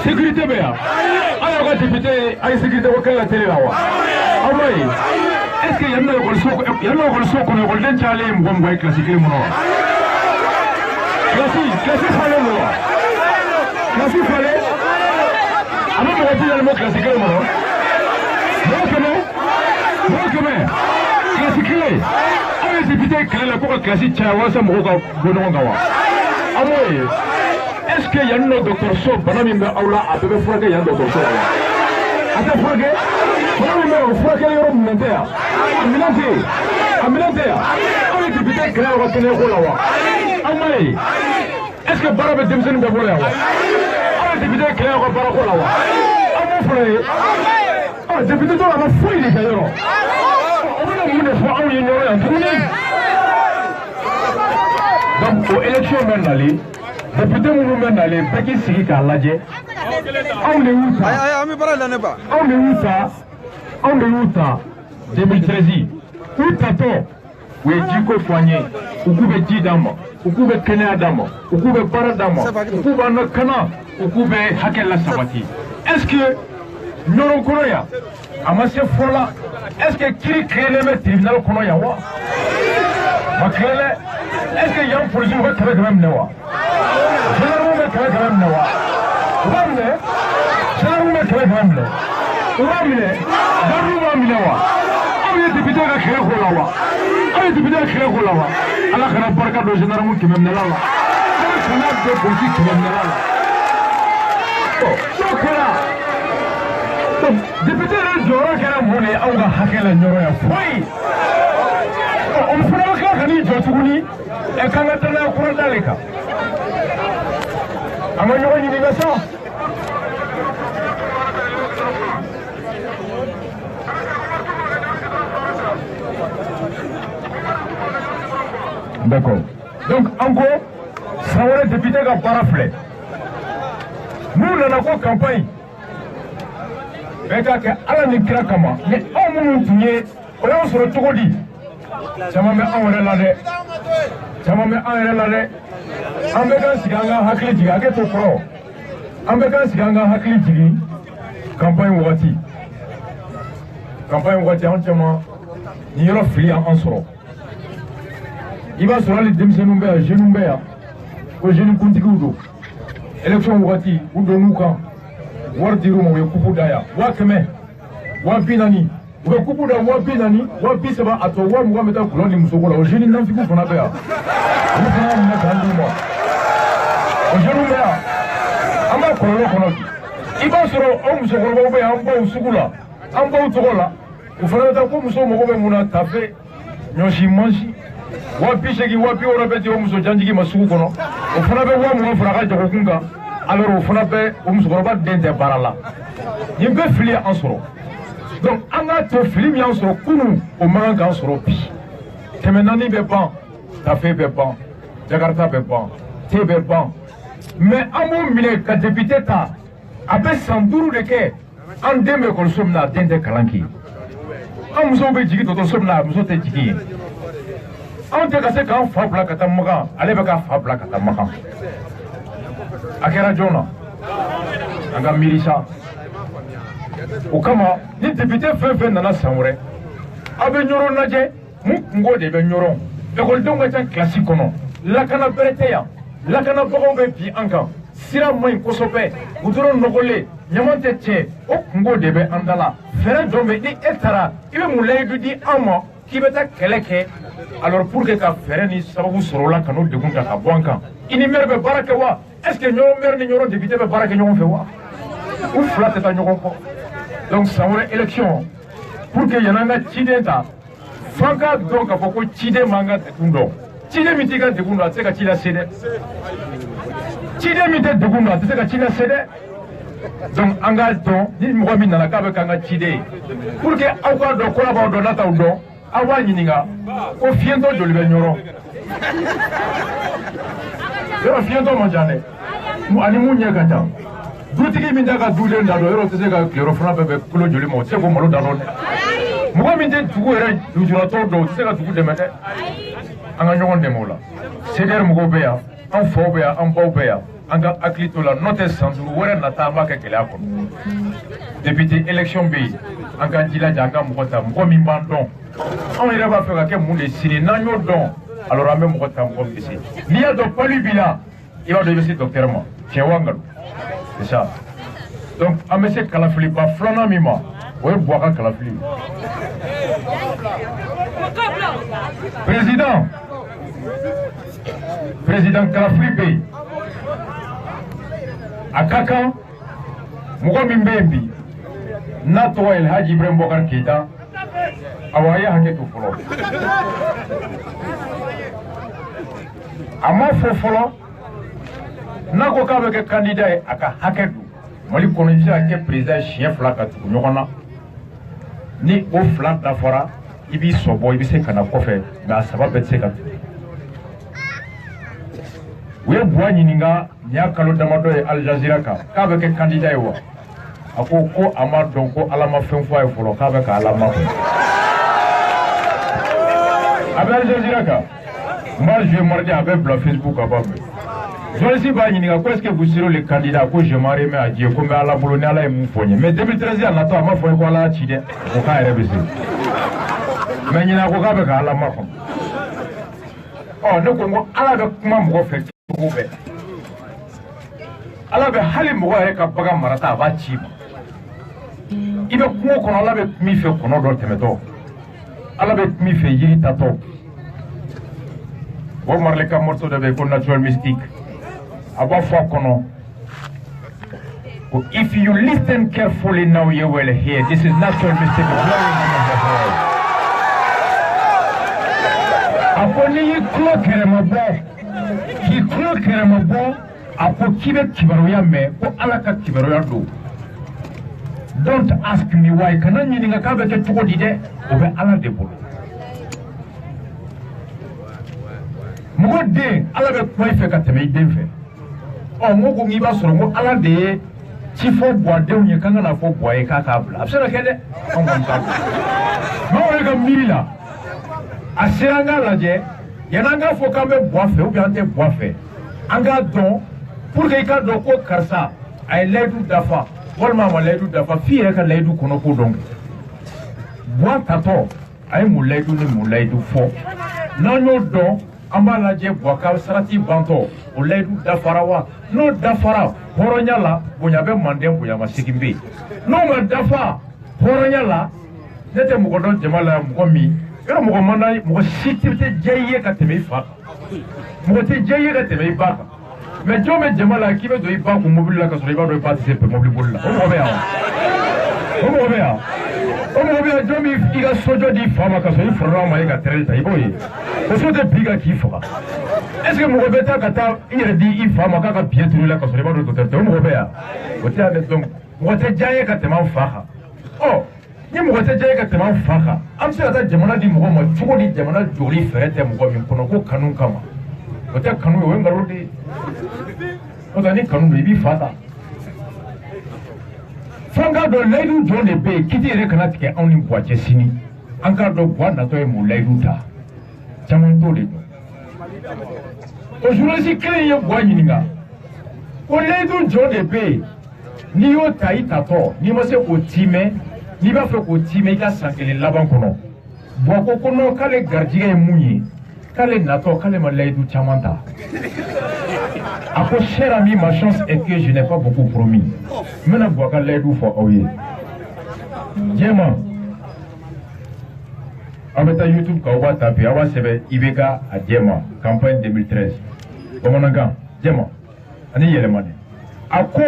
sécurité bɛ yan aw y'aw ka député a ye sécurité ko kɛlɛ la télé la wa aw m'a ye est-ce que yan nɔ ekɔliso kɔnɔ ekɔliden cayalen ye mɔgɔ ye kilasi 1 kɔnɔ wa kilasi falen don wa kilasi falen a bɛ mɔgɔ 10 yɛlɛma kilasi 1 kɔnɔ mɔgɔ 100 kilasi 1 aw ye député kɛlɛ la ko ka kilasi caya walasa mɔgɔw ka bɔ ɲɔgɔn kan wa aw m'o ye est-ce que yan nɔ dɔgɔtɔrɔso bana min bɛ aw la a bɛɛ bɛ furakɛ yan dɔgɔtɔrɔso la wa a tɛ furakɛ bana min bɛ o furakɛli yɔrɔ minɛn tɛ yan a minɛn tɛ yan aw ye député kɛlɛ aw ka kɛnɛyako la wa aw m'a ye est-ce que baara bɛ denmisɛnnin bɛɛ bolo yan wa aw ye député kɛlɛ aw ka baarako la wa aw m'o fɔlɔ ye député dɔw a ma foyi de kɛ yɔrɔ o bɛna mun de fɔ anw ye Ɲɔrɔ yan tuguni donc o élection bɛ nalen député minnu bɛ nalen bɛɛ k'i sigi k'a lajɛ anw de y'u ta 2013 u tatɔ u ye jiko fɔ an ye u k'u bɛ ji d'an ma u k'u bɛ kɛnɛya d'an ma u k'u bɛ baara d'an ma u k'u b'an lakana u k'u bɛ hakɛ lasabati est-ce que Ɲɔrɔ kɔnɔ yan a ma se fɔlɔ la est-ce que kiiri créelen bɛ tribunal kɔnɔ yan wa ma créé dɛ est-ce que yan policiers bɛ kɛmɛ minɛ wa gendarmes bɛ kɛmɛ minɛ wa u b'a minɛ gendarmes bɛ kɛmɛ minɛ u b'a minɛ gardiw b'a minɛ wa aw ye député ka kɛlɛ k'o la wa aw ye député ka kɛlɛ k'o la wa ala kana barika don gendarme kɛmɛ minɛla la ala kana don police kɛmɛ minɛla la n'o kɛra député yɛrɛ jɔyɔrɔ kɛra mun de ye anw ka hakɛ la Ɲɔrɔ yan foyi o fana bɛ tila ka n'i jɔ tuguni k'an ka danaya kura d'ale kan an ka ɲɔgɔn ɲininka sa d'accord donc an ko san wɛrɛ député ka baara filɛ n'u nana ko campagne bɛɛ k'a kɛ ala ni kira kama ni anw minnu tun ye o y'an sɔrɔ cogo di caman bɛ anw yɛrɛ la dɛ an bɛ k'an sigi an ka hakili jigin hakɛ to kɔrɔ an bɛ k'an sigi an ka hakili jigin campagne wagati campagne waati an caman ni yɔrɔ fili an sɔrɔ i b'a sɔrɔ hali denmisɛnninw bɛ yan jeunes bɛ yan ko jeune kuntigiw don élection waati u donn'u kan wari dir'u ma u ye kupu da yan 100 140 u bɛ kupu da 140 130 a tɔ 20 bɛ taa gulɔ ni musoko la o jeune nafigiw fana bɛ yan olu fana minɛ k'an d'u ma o jeunes bɛ yan an b'a kɔlɔlɔ kɔnɔ bi i b'a sɔrɔ o musokɔrɔbaw bɛ yan an baw sugu la an baw tɔgɔ la u fana bɛ taa ko muso mago bɛ mun na tafe ɲɔsi mansi 180 160 bɛ di o muso janjigi ma sugu kɔnɔ o fana bɛ 20 fara a ka jagokun kan alors o fana bɛ o musokɔrɔba den tɛ baara la nin bɛɛ fili an sɔrɔ donc an k'a to fili min y'an sɔrɔ kunun o man kan k'an sɔrɔ bi 400 bɛ ban tafe bɛ ban jakarta bɛ ban te bɛ ban mais an b'o minɛ ka député ta a bɛ san 5 de kɛ an den bɛ ekɔliso min na a den tɛ kalan kɛ an musow bɛ jigin dɔgɔtɔrɔso min na a muso tɛ jigin yen anw tɛ ka se k'an fa bila ka taa Makan ale bɛ k'a fa bila ka taa Makan a kɛra jɔn na an ka miiri sa o kama ni député fɛn fɛn nana san wɛrɛ a bɛ ɲɔrɔ lajɛ mun kungo de bɛ ɲɔrɔ ekɔlidenw ka ca kilasi kɔnɔ lakana bɛrɛ tɛ yan lakanabagaw bɛ bi an kan sira man ɲi kosɛbɛ gudɔrɔn nɔgɔlen ɲaman tɛ cɛ o kungo de bɛ an da la fɛɛrɛ jɔn bɛ ni e taara i bɛ mun layidu di an ma k'i bɛ taa kɛlɛ kɛ alors pour que ka fɛɛrɛ ni sababu sɔrɔ o la ka n'o degun ta ka bɔ an kan i ni maire bɛ baara kɛ wa est ce que ɲɔgɔn maire ni ɲɔgɔn député bɛ baara kɛ ɲɔgɔn fɛ wa u fila tɛ taa ɲɔgɔn kɔ donc san wɛrɛ élection pour que yan'an ka ciden ta f'an k'a dɔn k'a fɔ ko ciden m'an ka degun dɔn ciden min t'i ka degun dɔn a tɛ se ka ci lase dɛ ciden min tɛ degun dɔn a tɛ se ka ci lase dɛ donc an k'a dɔn ni mɔgɔ min nana k'a bɛ k'an ka ciden ye pour que aw k'a dɔn ko b'aw dɔn n'a t'aw dɔn aw b'a ɲininka ko fiɲɛtɔ joli bɛ ɲɔrɔ yɔrɔ fiɲɛtɔ man ca dɛ ani mun ɲɛ ka ca dutigi min t'a ka duden da dɔn yɔrɔ tɛ se ka tileyɔrɔ fana bɛɛ bɛ kilo joli ma o tɛ se k'o malo da dɔn dɛ mɔgɔ min tɛ dugu yɛrɛ lujuratɔ dɔn o tɛ se ka dugu dɛmɛ dɛ an ka ɲɔgɔn dɛmɛ o la CDR mɔgɔw bɛ yan an faw bɛ yan an baw bɛ yan an ka hakili to la n'o tɛ san 5 wɛrɛ nata an b'a kɛ gɛlɛya kɔnɔ député élection bɛ yen an k'an jilaja an ka mɔgɔ ta mɔgɔ min b'an dɔn anw yɛrɛ b'a fɛ ka kɛ mun de sini n'an y'o dɔn alors an bɛ mɔgɔ ta mɔgɔ min bɛ se n'i y'a dɔn palu b'i la i b'a dɔn i bɛ se docteur ma tiɲɛ wa nkalon c'est ça donc an bɛ se kalafiliba filanan min ma o ye Buwa ka kalafili président kalafili bɛ yen a ka kan mɔgɔ min bɛ yen bi n'a tɔgɔ ye Haji Ibrahim Boubacar Keita awa a ye hakɛ to fɔlɔ a ma fɔ fɔlɔ n'a ko k'a bɛ kɛ candidat ye a ka hakɛ don Mali kɔnɔ i bɛ se ka kɛ président siɲɛ 2 ka tugu ɲɔgɔn na ni o 2 dafara i b'i sɔbɔ i bɛ se ka na kɔfɛ nka a 3 bɛɛ tɛ se ka tugu u ye Buwa ɲininka nin y'a kalo damadɔ ye Al Jazeera kan k'a bɛ kɛ candidat ye wa a ko a ma dɔn ko Ala ma fɛn fɔ a ye fɔlɔ k'a bɛ ka Ala makɔnɔ a bɛ Al Jazeera kan moi je mardi a bɛ bila Facebook kan ba mɛn journaliste b'a ɲininka ko est-ce que vous serez le candidat ko je m'en remets à Dieu ko n bɛ Ala bolo ni Ala ye mun fɔ n ye mais 2013 a natɔ a ma fɔ n ye ko Ala y'a ci dɛ o k'a yɛrɛ bɛ se mais ɲinan ko k'a bɛ ka Ala makɔnɔ ɔ ne ko n ko Ala bɛ kuma mɔgɔ fɛ cogo bɛɛ Ala bɛ hali mɔgɔ yɛrɛ ka bagan marata a b'a ci ma i bɛ kungo kɔnɔ Ala bɛ min fɛ kɔnɔ dɔ tɛmɛtɔ Ala bɛ min fɛ yiri tatɔ o marali ka morceau dɔ bɛ yen ko natural mystique a b'a fɔ a kɔnɔ ko if you listen carefully now you will hear this is natural mystique blowing in the world a ko n'i y'i tulo kɛrɛma bɔ k'i tulo kɛrɛma bɔ a ko k'i bɛ kibaruya mɛn ko Ala ka kibaruya don don't ask me why kana ɲininka k'a bɛ kɛ cogo di dɛ o bɛ Ala de bolo mɔgɔ den Ala bɛ kuma i fɛ ka tɛmɛ i den fɛ ɔ n ko n'i b'a sɔrɔ ko Ala de ye ci fɔ Buwadenw ye k'an ka na fɔ Buwa ye k'a k'a bila a bɛ se ka kɛ dɛ anw kɔni t'a dɔn n'anw yɛrɛ ka miiri la a sera an k'a lajɛ yan'an k'a fɔ k'an bɛ Buwa fɛ ou bien an tɛ Buwa fɛ an k'a dɔn pour que i k'a dɔn ko karisa a ye layidu dafa walima a ma layidu dafa f'i yɛrɛ ka layidu kɔnɔ ko dɔn Bois tato, ay moulaidu ni moulaidu fo. Nanyo don, ambala je boaka sarati banto, moulaidu dafarawa. No dafara, horonyala, bonyabe mandem boyama sikimbe. No ma dafa, horonyala, nete mugodon jamala mugomi. Ero mugomana mugo sitirte jeye ka teme fa. Mugo te jeye ka teme ba. Mais jome jamala ki be do iba ko mobile la ka so iba do participer mobile bolla. O mo be ya. O mo be ya. Omo jomi iga sojo di fama ka so ifra ma iga tereta iboyi o so de biga ki fa est-ce que mo beta kata ire di ifama ka ka pietru la ka so ba do tereta mo be ya o te ame donc mo te jaye ka te man fa oh ni mo te jaye ka te man fa am se ata jamana di mo mo chugo di jamana jori ferete mo mi kono ko kanun kama o te kanu we ngaro di o da ni kanu bi fata Fanga do laidu jone be kiti ere kana tike awni boache sini anka do boa na to e mo laidu ta chaman to de o journaliste kire ye boa yininga o laidu jone be ni yo tai tato ni mo se ko time ni ba fe ko time ka sankele laban kono bo ko kono kale gardiga e munyi kale nato kale ma laidu chamanta. Après, cher ami, ma chance est que je n'ai pas beaucoup promis. Maintenant, je vais aller pour Oye. Diema. Avec YouTube, quand on va taper, on va se faire Ibeka à Diema, campagne 2013. Comment on a Diema. On est là. Ako.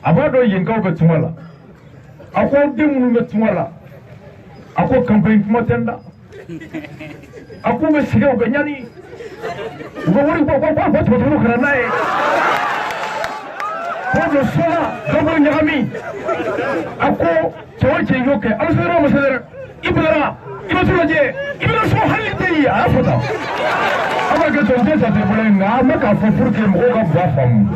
Abado yenga au betumala. Ako demu betumala. Ako campagne kumatenda. Ako me siga au benyani. Ugawari kwa watu kana naye kwa sola dogo nyami ako toje yoke alsero masadara ibara ibasulaje ibara so halite ya afata aba ke tonje sa te bulenga maka fofur ke mo ga bafam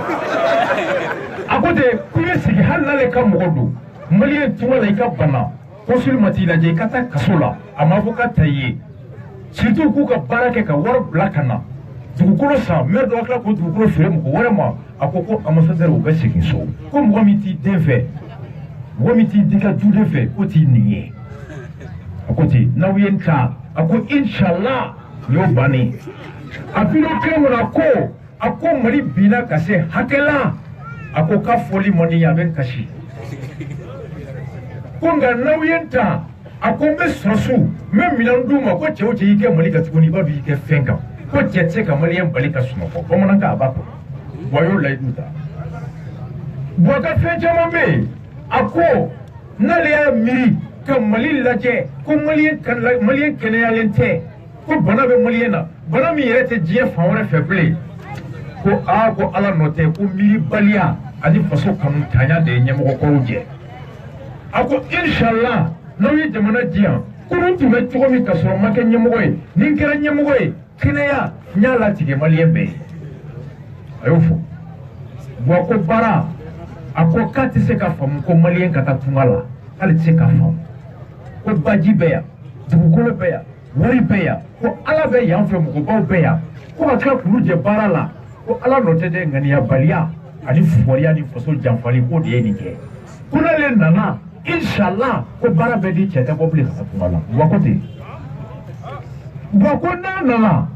ako de kuye sigi halale kam modu maliye tumala ka bana konsul matila je kata kasola amavoka tayi surtout ku ka barake ka war blakana dugukolo san maire dɔ tila k'o dugukolo feere mɔgɔ wɛrɛ ma a ko ambassadeur u bɛ segin so ko mɔgɔ min t'i den fɛ mɔgɔ min t'i den ka duden fɛ k'o t'i nin ye a ko ten n'aw ye n ta a ko inshallah nin y'o bannen a bino kelen kɔnɔ a ko mali binna ka se hakɛ la a ko k'a fɔli man di n ye a bɛ n kasi ko nka n'aw ye n ta a ko n bɛ sɔrɔsiw n bɛ minɛn d'u ma ko cɛ o cɛ y'i kɛ mali kan tuguni i b'a dɔn i kɛ fɛn kan. Ko jetse ka malien bali ka sunoko bamananka abako boyo laidu ta boka fe jamambe ako nale ya miri ka mali laje ko malien kan malien kene ya lente ko bana be malien na bana mi yerete je fawre feble ko a ko ala note ko miri balia ani faso kanu tanya de nyemo ko ruje ako inshallah no yi jamana jian ko ntu me tugo mi kasoro make nyemo goy nin kera nyemo goy Kinaya nyala tige malien be ayofo boko bara ako kati se ka fam ko malien kata tungala ali se ka fam ko baji be ya dugukolo be ya wari be ya ko ala be ya fam ko baw be ya ko aka kuruje bara la ko ala no tede ngani ya balia ani foriya ni faso janfali ko de ni ke kuna le nana inshallah ko bara be di chete ko bli ka tungala wakote boko nana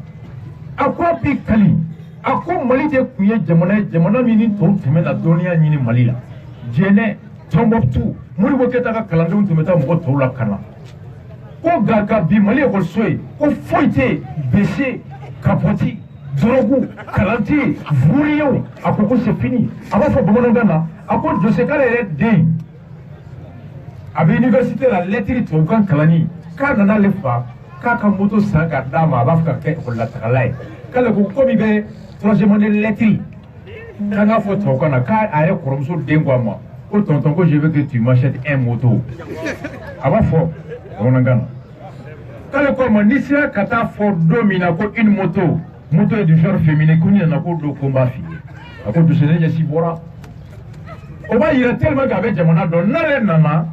akwa bi kali ako mali de kuye jamana mini to tume na duniya nyini mali la jene tomboptu muri boketa ka kalandun tume ta mo to la kana ko gaga bi mali ko soy ko foite bese kapoti drogu kalanti vuriyo ako c'est fini aba fo bomono gana ako jose kale de abi université la lettre to kan kalani kana na lefa kaka moto sanga dama bafka ke ko la takalai kala ko komi be troisième année lettre kana photo kana ka aye koromso dengwa ma ko tonton ko je veux que tu m'achètes un moto aba fo on ngana kala ko ma nisia kata for domina ko une moto est du genre féminin kuni na ko do combat fi ako du sene si bora o ba yira tellement gabe jamana do nare nana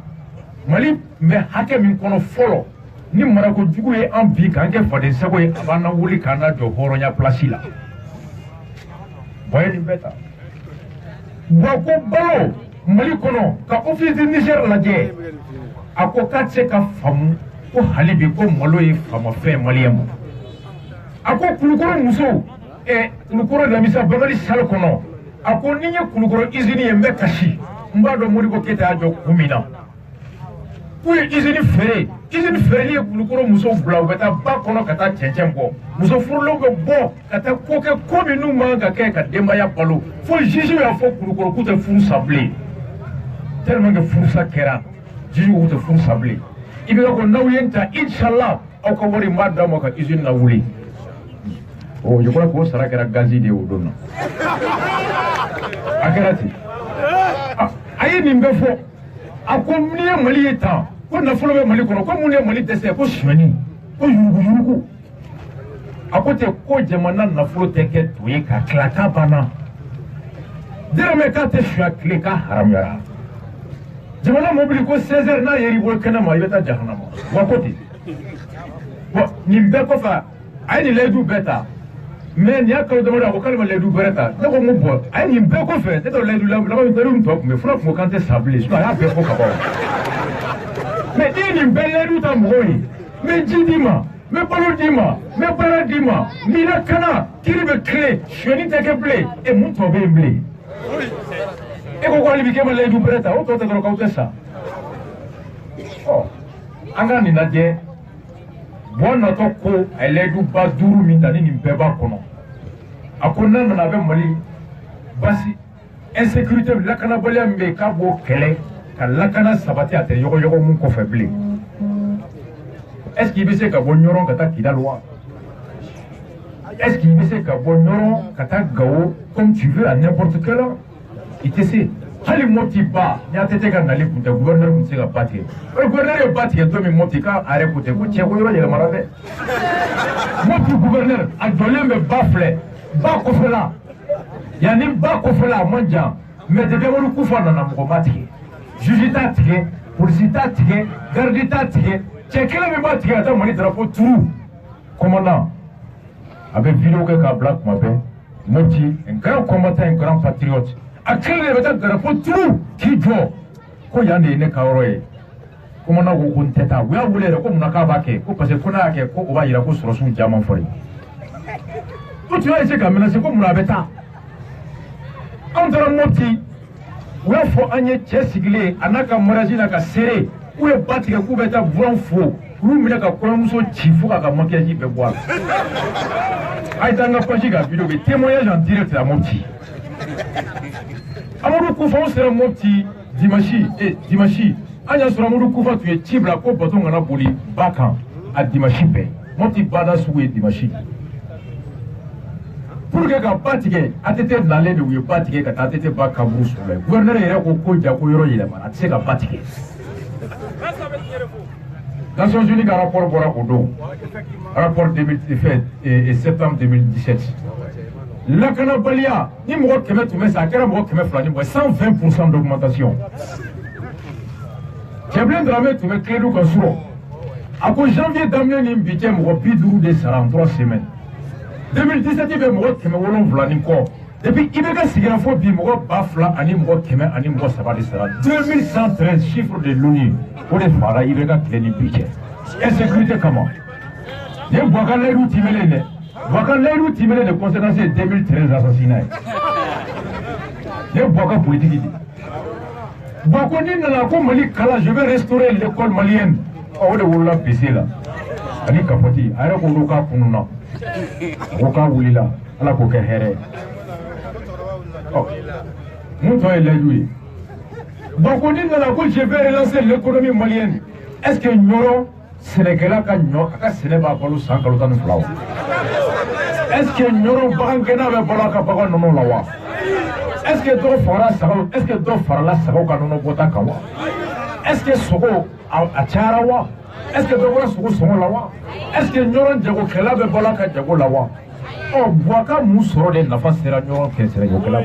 mali me hake min kono folo ni marako jugu ye an bi kan ke faden sago ye abana wuli kana do horonya place la boye ni beta bako balo mali kɔnɔ ka office du Niger lajɛ a ko k'a tɛ se ka faamu ko hali bi ko malo ye faamafɛn maliyɛn ma a ko Kulukɔrɔ musow Kulukɔrɔ Lamisa Bakari salle kɔnɔ a ko ni n ye Kulukɔrɔ usine ye n bɛ kasi n b'a dɔn Modibo Keyita y'a jɔ kun min na k'u ye usine feere feereli ye Kulukɔrɔ musow bila u bɛ taa ba kɔnɔ ka taa cɛncɛn bɔ muso furulenw bɛ bɔ ka taa ko kɛ ko min n'u man ka kɛ ka denbaya balo fo juge y'a fɔ Kulukɔrɔ k'u tɛ furu sa bilen tellement que furusa kɛra juge k'u tɛ furu sa bilen i bɛ ko n'aw ye n ta inchallah aw ka wari n b'a d'aw ma ka usine lawuli je crois k'o sara kɛra gazi de ye o don na a kɛra ten a ye nin bɛɛ fɔ a ko n'i ye Mali ye tan ko nafolo bɛ Mali kɔnɔ ko mun ye Mali dɛsɛ ko suɲɛni ko yuruguyurugu a ko ten ko jamana nafolo tɛ kɛ to ye ka tila k'a banna dɛrɛmɛ k'a tɛ suɲɛ tile k'a haramuyara jamana mobili ko 16h n'a yer'i bolo kɛnɛma i bɛ taa jahanama wa ko ten bon nin bɛɛ kɔfɛ a ye nin layidu bɛɛ ta mais nin y'a kalo damadɔ a ko k'ale ma layidu bɛrɛ ta ne ko n ko bon a ye nin bɛɛ kɔfɛ ne t'o layidu laban min tun tɔ kun bɛ fana tun ko k'an tɛ sa bilen sinon a y'a bɛɛ fɔ ka ban mais n'i ye nin bɛɛ layidu ta mɔgɔw ye n bɛ ji d'i ma n bɛ balo d'i ma n bɛ baara d'i ma n b'i lakana kiri bɛ tile suɲɛni tɛ kɛ bilen mun tɔ bɛ yen bilen e ko ko hali bi k'e ma layidu bɛrɛ ta o tɔ tɛ dɔrɔn k'aw tɛ sa an ka nin lajɛ bɔn natɔ ko a ye layidu ba 5 min ta ni nin bɛɛ b'a kɔnɔ a ko n'a nana a bɛ Mali basi insécurité lakanabaliya min bɛ yen k'a b'o kɛlɛ ka lakana sabati a tɛ yɔgɔyɔgɔ mun kɔfɛ bilen est-ce que i bɛ se ka bɔ Ɲɔrɔn ka taa Kidali wa est-ce que i bɛ se ka bɔ Ɲɔrɔn ka taa Gawo comme tu veux à n'importe quelle heure i tɛ se hali Mopti ba n'i y'a tɛ ka nali kun tɛ gouverneur kun tɛ se ka ba tigɛ o gouverneur ye ba tigɛ don min Mopti k'a yɛrɛ ko tɛ ko cɛ ko yɔrɔ yɛlɛmana dɛ Mopti gouverneur a jɔlen bɛ ba filɛ ba kɔfɛla yanni ba kɔfɛla a man jan mais depuis Amadu Kufa nana mɔgɔ ma tigɛ juge t'a tigɛ polisi t'a tigɛ garde t'a tigɛ cɛ kelen min b'a tigɛ ka taa Mali drapeau turu commandant a bɛ vidéo kɛ k'a bila kuma bɛɛ Mopti un grand combattant un grand patriote a kelen de bɛ taa drapeau turu k'i jɔ ko yan de ye ne ka yɔrɔ ye commandant ko n tɛ taa u y'a wele yɛrɛ ko munna k'a b'a kɛ ko parce que ko n'a y'a kɛ ko o b'a yira ko sɔrɔsiw caman fɔri ko tu y'a essayé ka menacer ko munna a bɛ taa anw taara Mopti u y'a fɔ an ye cɛ sigilen a n'a ka mariage n'a ka seere k'u ye ba tigɛ k'u bɛ taa buran fo k'u minɛ ka kɔɲɔmuso ci fo k'a ka maquillage bɛɛ bɔ a la a ye taa an ka page ka vidéo bɛ témoignage en direct à Mopti Amadu Kufa o sera Mopti dimanche an y'a sɔrɔ Amadu Kufa tun ye ci bila ko bateau kana boli ba kan a dimanche bɛɛ Mopti bada sugu ye dimanche pour que ka ba tigɛ ATT nalen de u ye ba tigɛ ka taa ATT ba kaburu sugu gouverneur yɛrɛ ko ja ko yɔrɔ yɛlɛmana a tɛ se ka ba tigɛ Nations Unies ka rapport bɔra o don rapport septembre 2017 lakanabaliya ni mɔgɔ 100 tun bɛ sa a kɛra mɔgɔ 200 ni 120% d'augmentation Cɛbilen Dramé tun bɛ Clédou ka surɔ a ko janvier daminɛ ni bi cɛ mɔgɔ 50 de sara en 3 semaines 2017 bɛ mɔgɔ 700 ni kɔ depuis i bɛ ka sigira fo bi mɔgɔ 2000 ani mɔgɔ 100 ani mɔgɔ 3 de sara 2113 chiffre de l'ONU o de fara i bɛ ka tile ni bi cɛ insécurité kama ni Boubacar Layidu timɛlen dɛ Boubacar Layidu timɛlen de conséquence ye 2013 assassinat ye ni Boubacar politique de bon ko ni nana ko Mali kala je vais restaurer l'école malienne o de wolola PC la ani kapoti a yɛrɛ ko olu k'a kununa ko k'a wulila ala k'o kɛ hɛrɛ mun tɔ ye Layidu ye bon ko ni nana ko je vais relancer l'économie malienne est-ce que Ɲɔrɔ sɛnɛkɛla ka ɲɔ a ka sɛnɛ b'a balo san kalo 12 wa est-ce que Ɲɔrɔ bagankɛna bɛ balo a ka bagan nɔnɔ la wa est-ce que dɔ farala sagaw est-ce que dɔ farala sagaw ka nɔnɔ bɔta kan wa est-ce que sogo a cayara wa est-ce que dɔ bɔra sogo sɔngɔ la wa est-ce que Ɲɔrɔ jagokɛla bɛ balo a ka jago la wa Boubacar mun sɔrɔ de nafa sera Ɲɔrɔ sɛnɛkɛla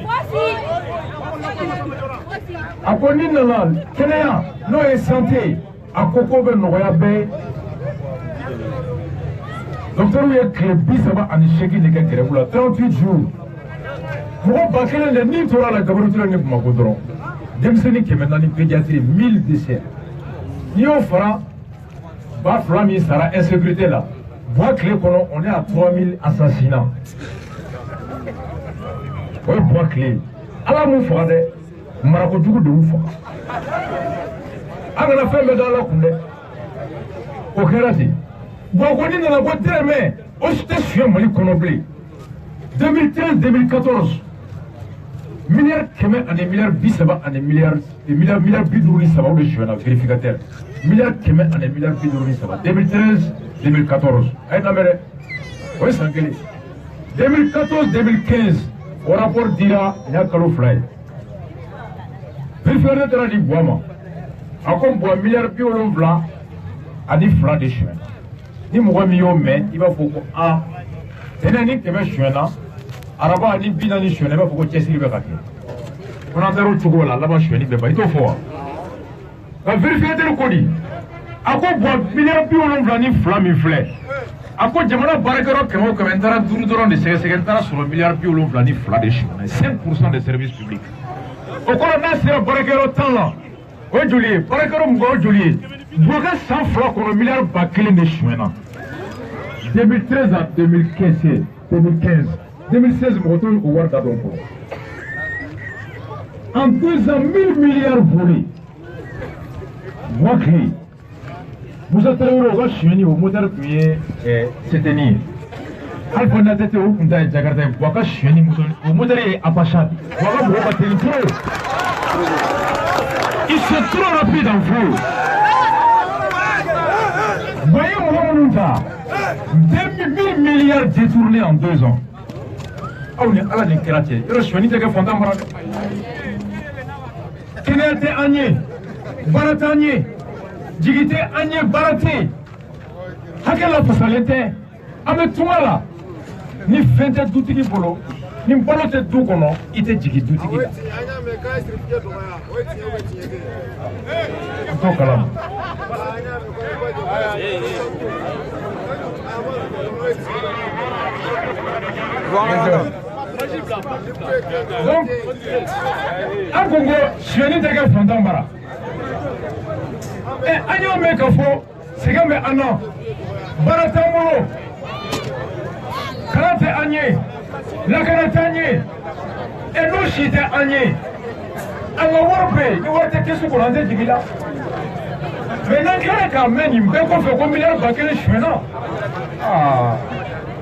a ko ni nana kɛnɛya n'o ye santé a ko ko bɛ nɔgɔya bɛɛ docteur ye tile 38 de kɛ grève la 38 jours mɔgɔ 1000 de ni tora la Gabriel Touré ni Bamako dɔrɔn denmisɛnnin 400 pédiatrie 1000 décès n'i y'o fara ba 2 min sara insécurité la bois clé kɔnɔ on est à 3000 assassinats o ye bois clé ala m'u faga dɛ marakojugu de y'u faga an kana fɛn bɛɛ da ala kun dɛ o kɛra ten bon ko ni nana ko dɛrɛmɛ o si tɛ suɲɛ mali kɔnɔ bilen 2013-2014 milliard 100 ani milliard 30 ani milliard 53 o de suyana vérificateur milliard 100 ani milliard 53 2013-2014 a ye lamɛn dɛ o ye san kelen 2014-2015 o rapport dira n y'a kalo 2 ye vérificateur taara di buwa ma a ko buwa milliard 70 ani 2 de suyana ni mɔgɔ min y'o mɛn i b'a fɔ ko a tɛnɛ ni 100 suyana araba ni 40 suyana i b'a fɔ ko cɛsiri bɛ ka kɛ ko n'an taara o cogo la laban suyani bɛɛ ban i t'o fɔ wa nka vérificateur ko di a ko bɔn miliyari 70 ni 2 min filɛ a ko jamana baarakɛyɔrɔ 100 o 100 n taara 5 dɔrɔn de sɛgɛsɛgɛ n taara sɔrɔ miliyari 70 ni 2 de suyana 5% des services publics o kɔrɔ n'a sera baarakɛyɔrɔ 10 la o ye joli ye baarakɛyɔrɔ mugan o joli ye Bouga san 2 kɔnɔ miliyari 1000 de suyana 2013 à 2015 2016 mɔgɔ t'o o wari da dɔn fɔlɔ en 2 ans 1000 milliards volés mois clé Moussa Traoré o ka suyani o moteur tun ye CTN ye Alpha Natete o tun ta ye Jakarta ye wa ka suyani o moteur ye Apache wa ka mɔgɔ ka teli trop ils sont trop rapides en feu. Voyez mon ta 2000 milliards détournés en 2 ans. Ah oui, Allah n'est que la tienne. Il reçoit ni de fondant barade. Kinete anye, baratanye, jigite anye barate. Hakela fasalete, ame tumala. Ni fente dutigi bolo, ni balote du kono, ite jigi dutigi. To kalam. Donc, an Congo, suyani tɛ kɛ fantan bara. An y'o mɛn k'a fɔ sɛgɛn bɛ an na, baara t'an bolo, kalan tɛ an ye, lakana t'an ye, n'o si tɛ an ye. An ka wari bɛ yen, ni wari tɛ kɛsu kɔnɔ an tɛ jigin la. Mais n'an tilala k'a mɛn nin bɛɛ kɔfɛ ko miliyari 1000 suyana.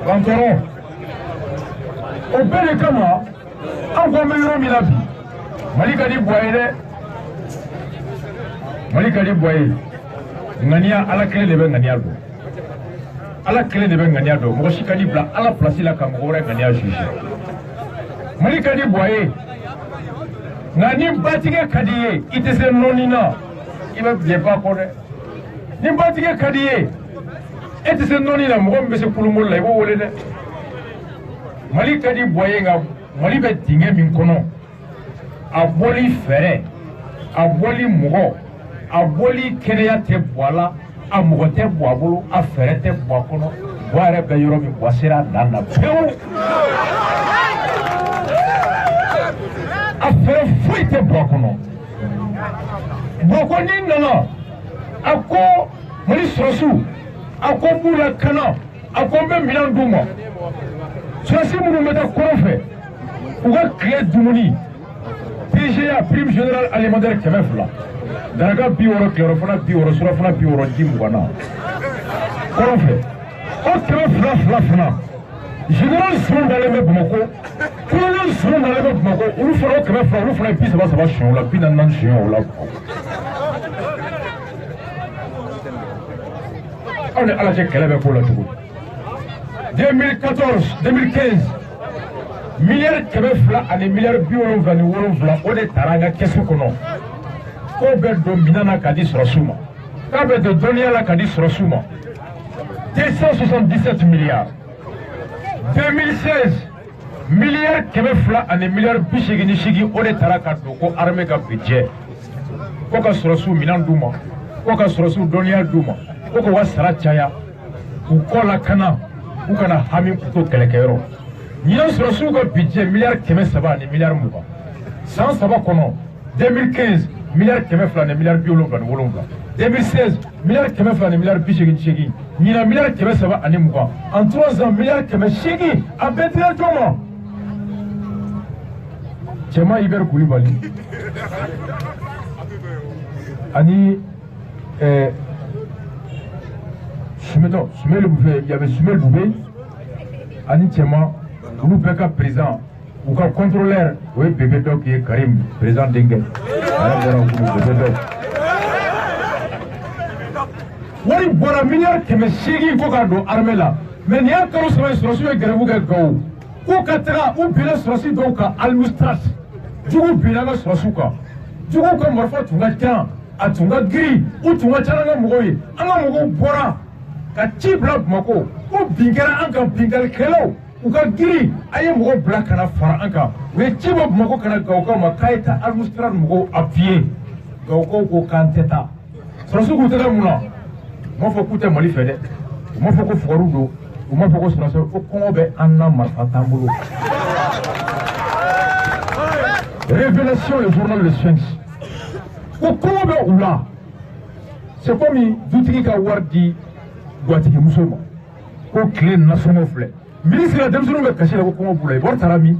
Ban tɔɔrɔ. O bɛɛ de kama an ko an bɛ yɔrɔ min na bi Mali ka di Buwa ye dɛ Mali ka di Buwa ye ŋaniya Ala kelen de bɛ ŋaniya dɔn Ala kelen de bɛ ŋaniya dɔn mɔgɔ si ka di bila Ala place la ka mɔgɔ wɛrɛ ŋaniya juge Mali ka di Buwa ye nka ni batigɛ ka di ye i tɛ se nɔɔni na i bɛ biɲɛ ba kɔ dɛ ni batigɛ ka di ye e tɛ se nɔɔni na mɔgɔ min bɛ se kulumolo la i b'o wele dɛ Mali ka di Buwa ye nka Mali bɛ dingɛ min kɔnɔ a bɔli fɛɛrɛ a bɔli mɔgɔ a bɔli kɛnɛya tɛ bɔ a la a mɔgɔ tɛ bɔ a bolo a fɛɛrɛ tɛ bɔ a kɔnɔ Buwa yɛrɛ bɛ yɔrɔ min Buwa sera dan na pewu a fɛɛrɛ foyi tɛ bɔ a kɔnɔ Buwa ko ni nana a ko Mali sɔrɔsiw a ko n b'u lakana a ko n bɛ minɛn d'u ma Surasi minnu bɛ taa kɔrɔ fɛ u ka tile dumuni PGA prime générale alimentaire 200 daraka 60 tilelafana 60 surafana 60 ji 20 na kɔrɔ fɛ o 200 fana général Sɔn dalen bɛ Bamako colonel Sɔn dalen bɛ Bamako olu fana o 200 olu fana ye 30 siyɛn o la 40 siyɛn o la aw ni Ala cɛ kɛlɛ bɛ k'o la cogo 2014-2015 miliyari 200 ani miliyari 77 o de taara an ka kɛsu kɔnɔ k'o bɛ don minɛn na ka di sɔrɔsiw ma k'a bɛ don dɔnniya la ka di sɔrɔsiw ma 277 milliards 2016 miliyari 200 ani miliyari 88 o de taara ka don ko armée ka budget ko ka sɔrɔsiw minɛn d'u ma ko ka sɔrɔsiw dɔnniya d'u ma ko k'u ka sara caya k'u kɔ lakana u kana hami to kɛlɛkɛyɔrɔ ɲinan sɔrɔsiw ka budget miliyari 300 ani miliyari 20 san 3 kɔnɔ 2015 milliard kɛmɛ fila ni milliard 77 2016 milliard kɛmɛ fila ni milliard 88 ɲina milliard kɛmɛ saba ani 20 en 3 ans milliard kɛmɛ 8 a bɛɛ dira jɔn ma cɛma Ibɛri Kulibali ani Sumel Boubé, il y avait Sumel Boubé ani cɛma olu bɛɛ ka président ou ka contrôleur o ye Bébé Doc ye Karim président Dengue wari bɔra milliard kɛmɛ 8 ko ka don armée la mais nin y'a kalo 3 ye sɔrɔsiw ye grève kɛ Gawo ko ka taga u binna sɔrɔsi dɔw kan Almustrat jugu binna ka sɔrɔsiw kan jugu ka marifa tun ka can a tun ka giri u tun ka ca n'an ka mɔgɔw ye an ka mɔgɔw bɔra ka ci bila Bamako ko bin kɛra an kan binkalikɛlaw u ka giri a ye mɔgɔw bila ka na fara an kan u ye ci bɔ Bamako ka na Gawokaw ma k'a ye taa Almustrat mɔgɔw appuyer Gawokaw ko k'an tɛ taa sɔrɔsiw k'u tɛ taa mun na u m'a fɔ k'u tɛ Mali fɛ dɛ u m'a fɔ ko fugariw don u m'a fɔ ko sɔrɔsiw ko kɔngɔ bɛ an na marifa t'an bolo révélation le journal Le Sphinx ko kɔngɔ bɛ u la c'est comme dutigi ka wari di gatigi ma ko tile nasɔngɔ filɛ ministre la denmisɛnninw bɛ kasi la ko kɔngɔ b'u la wari taara min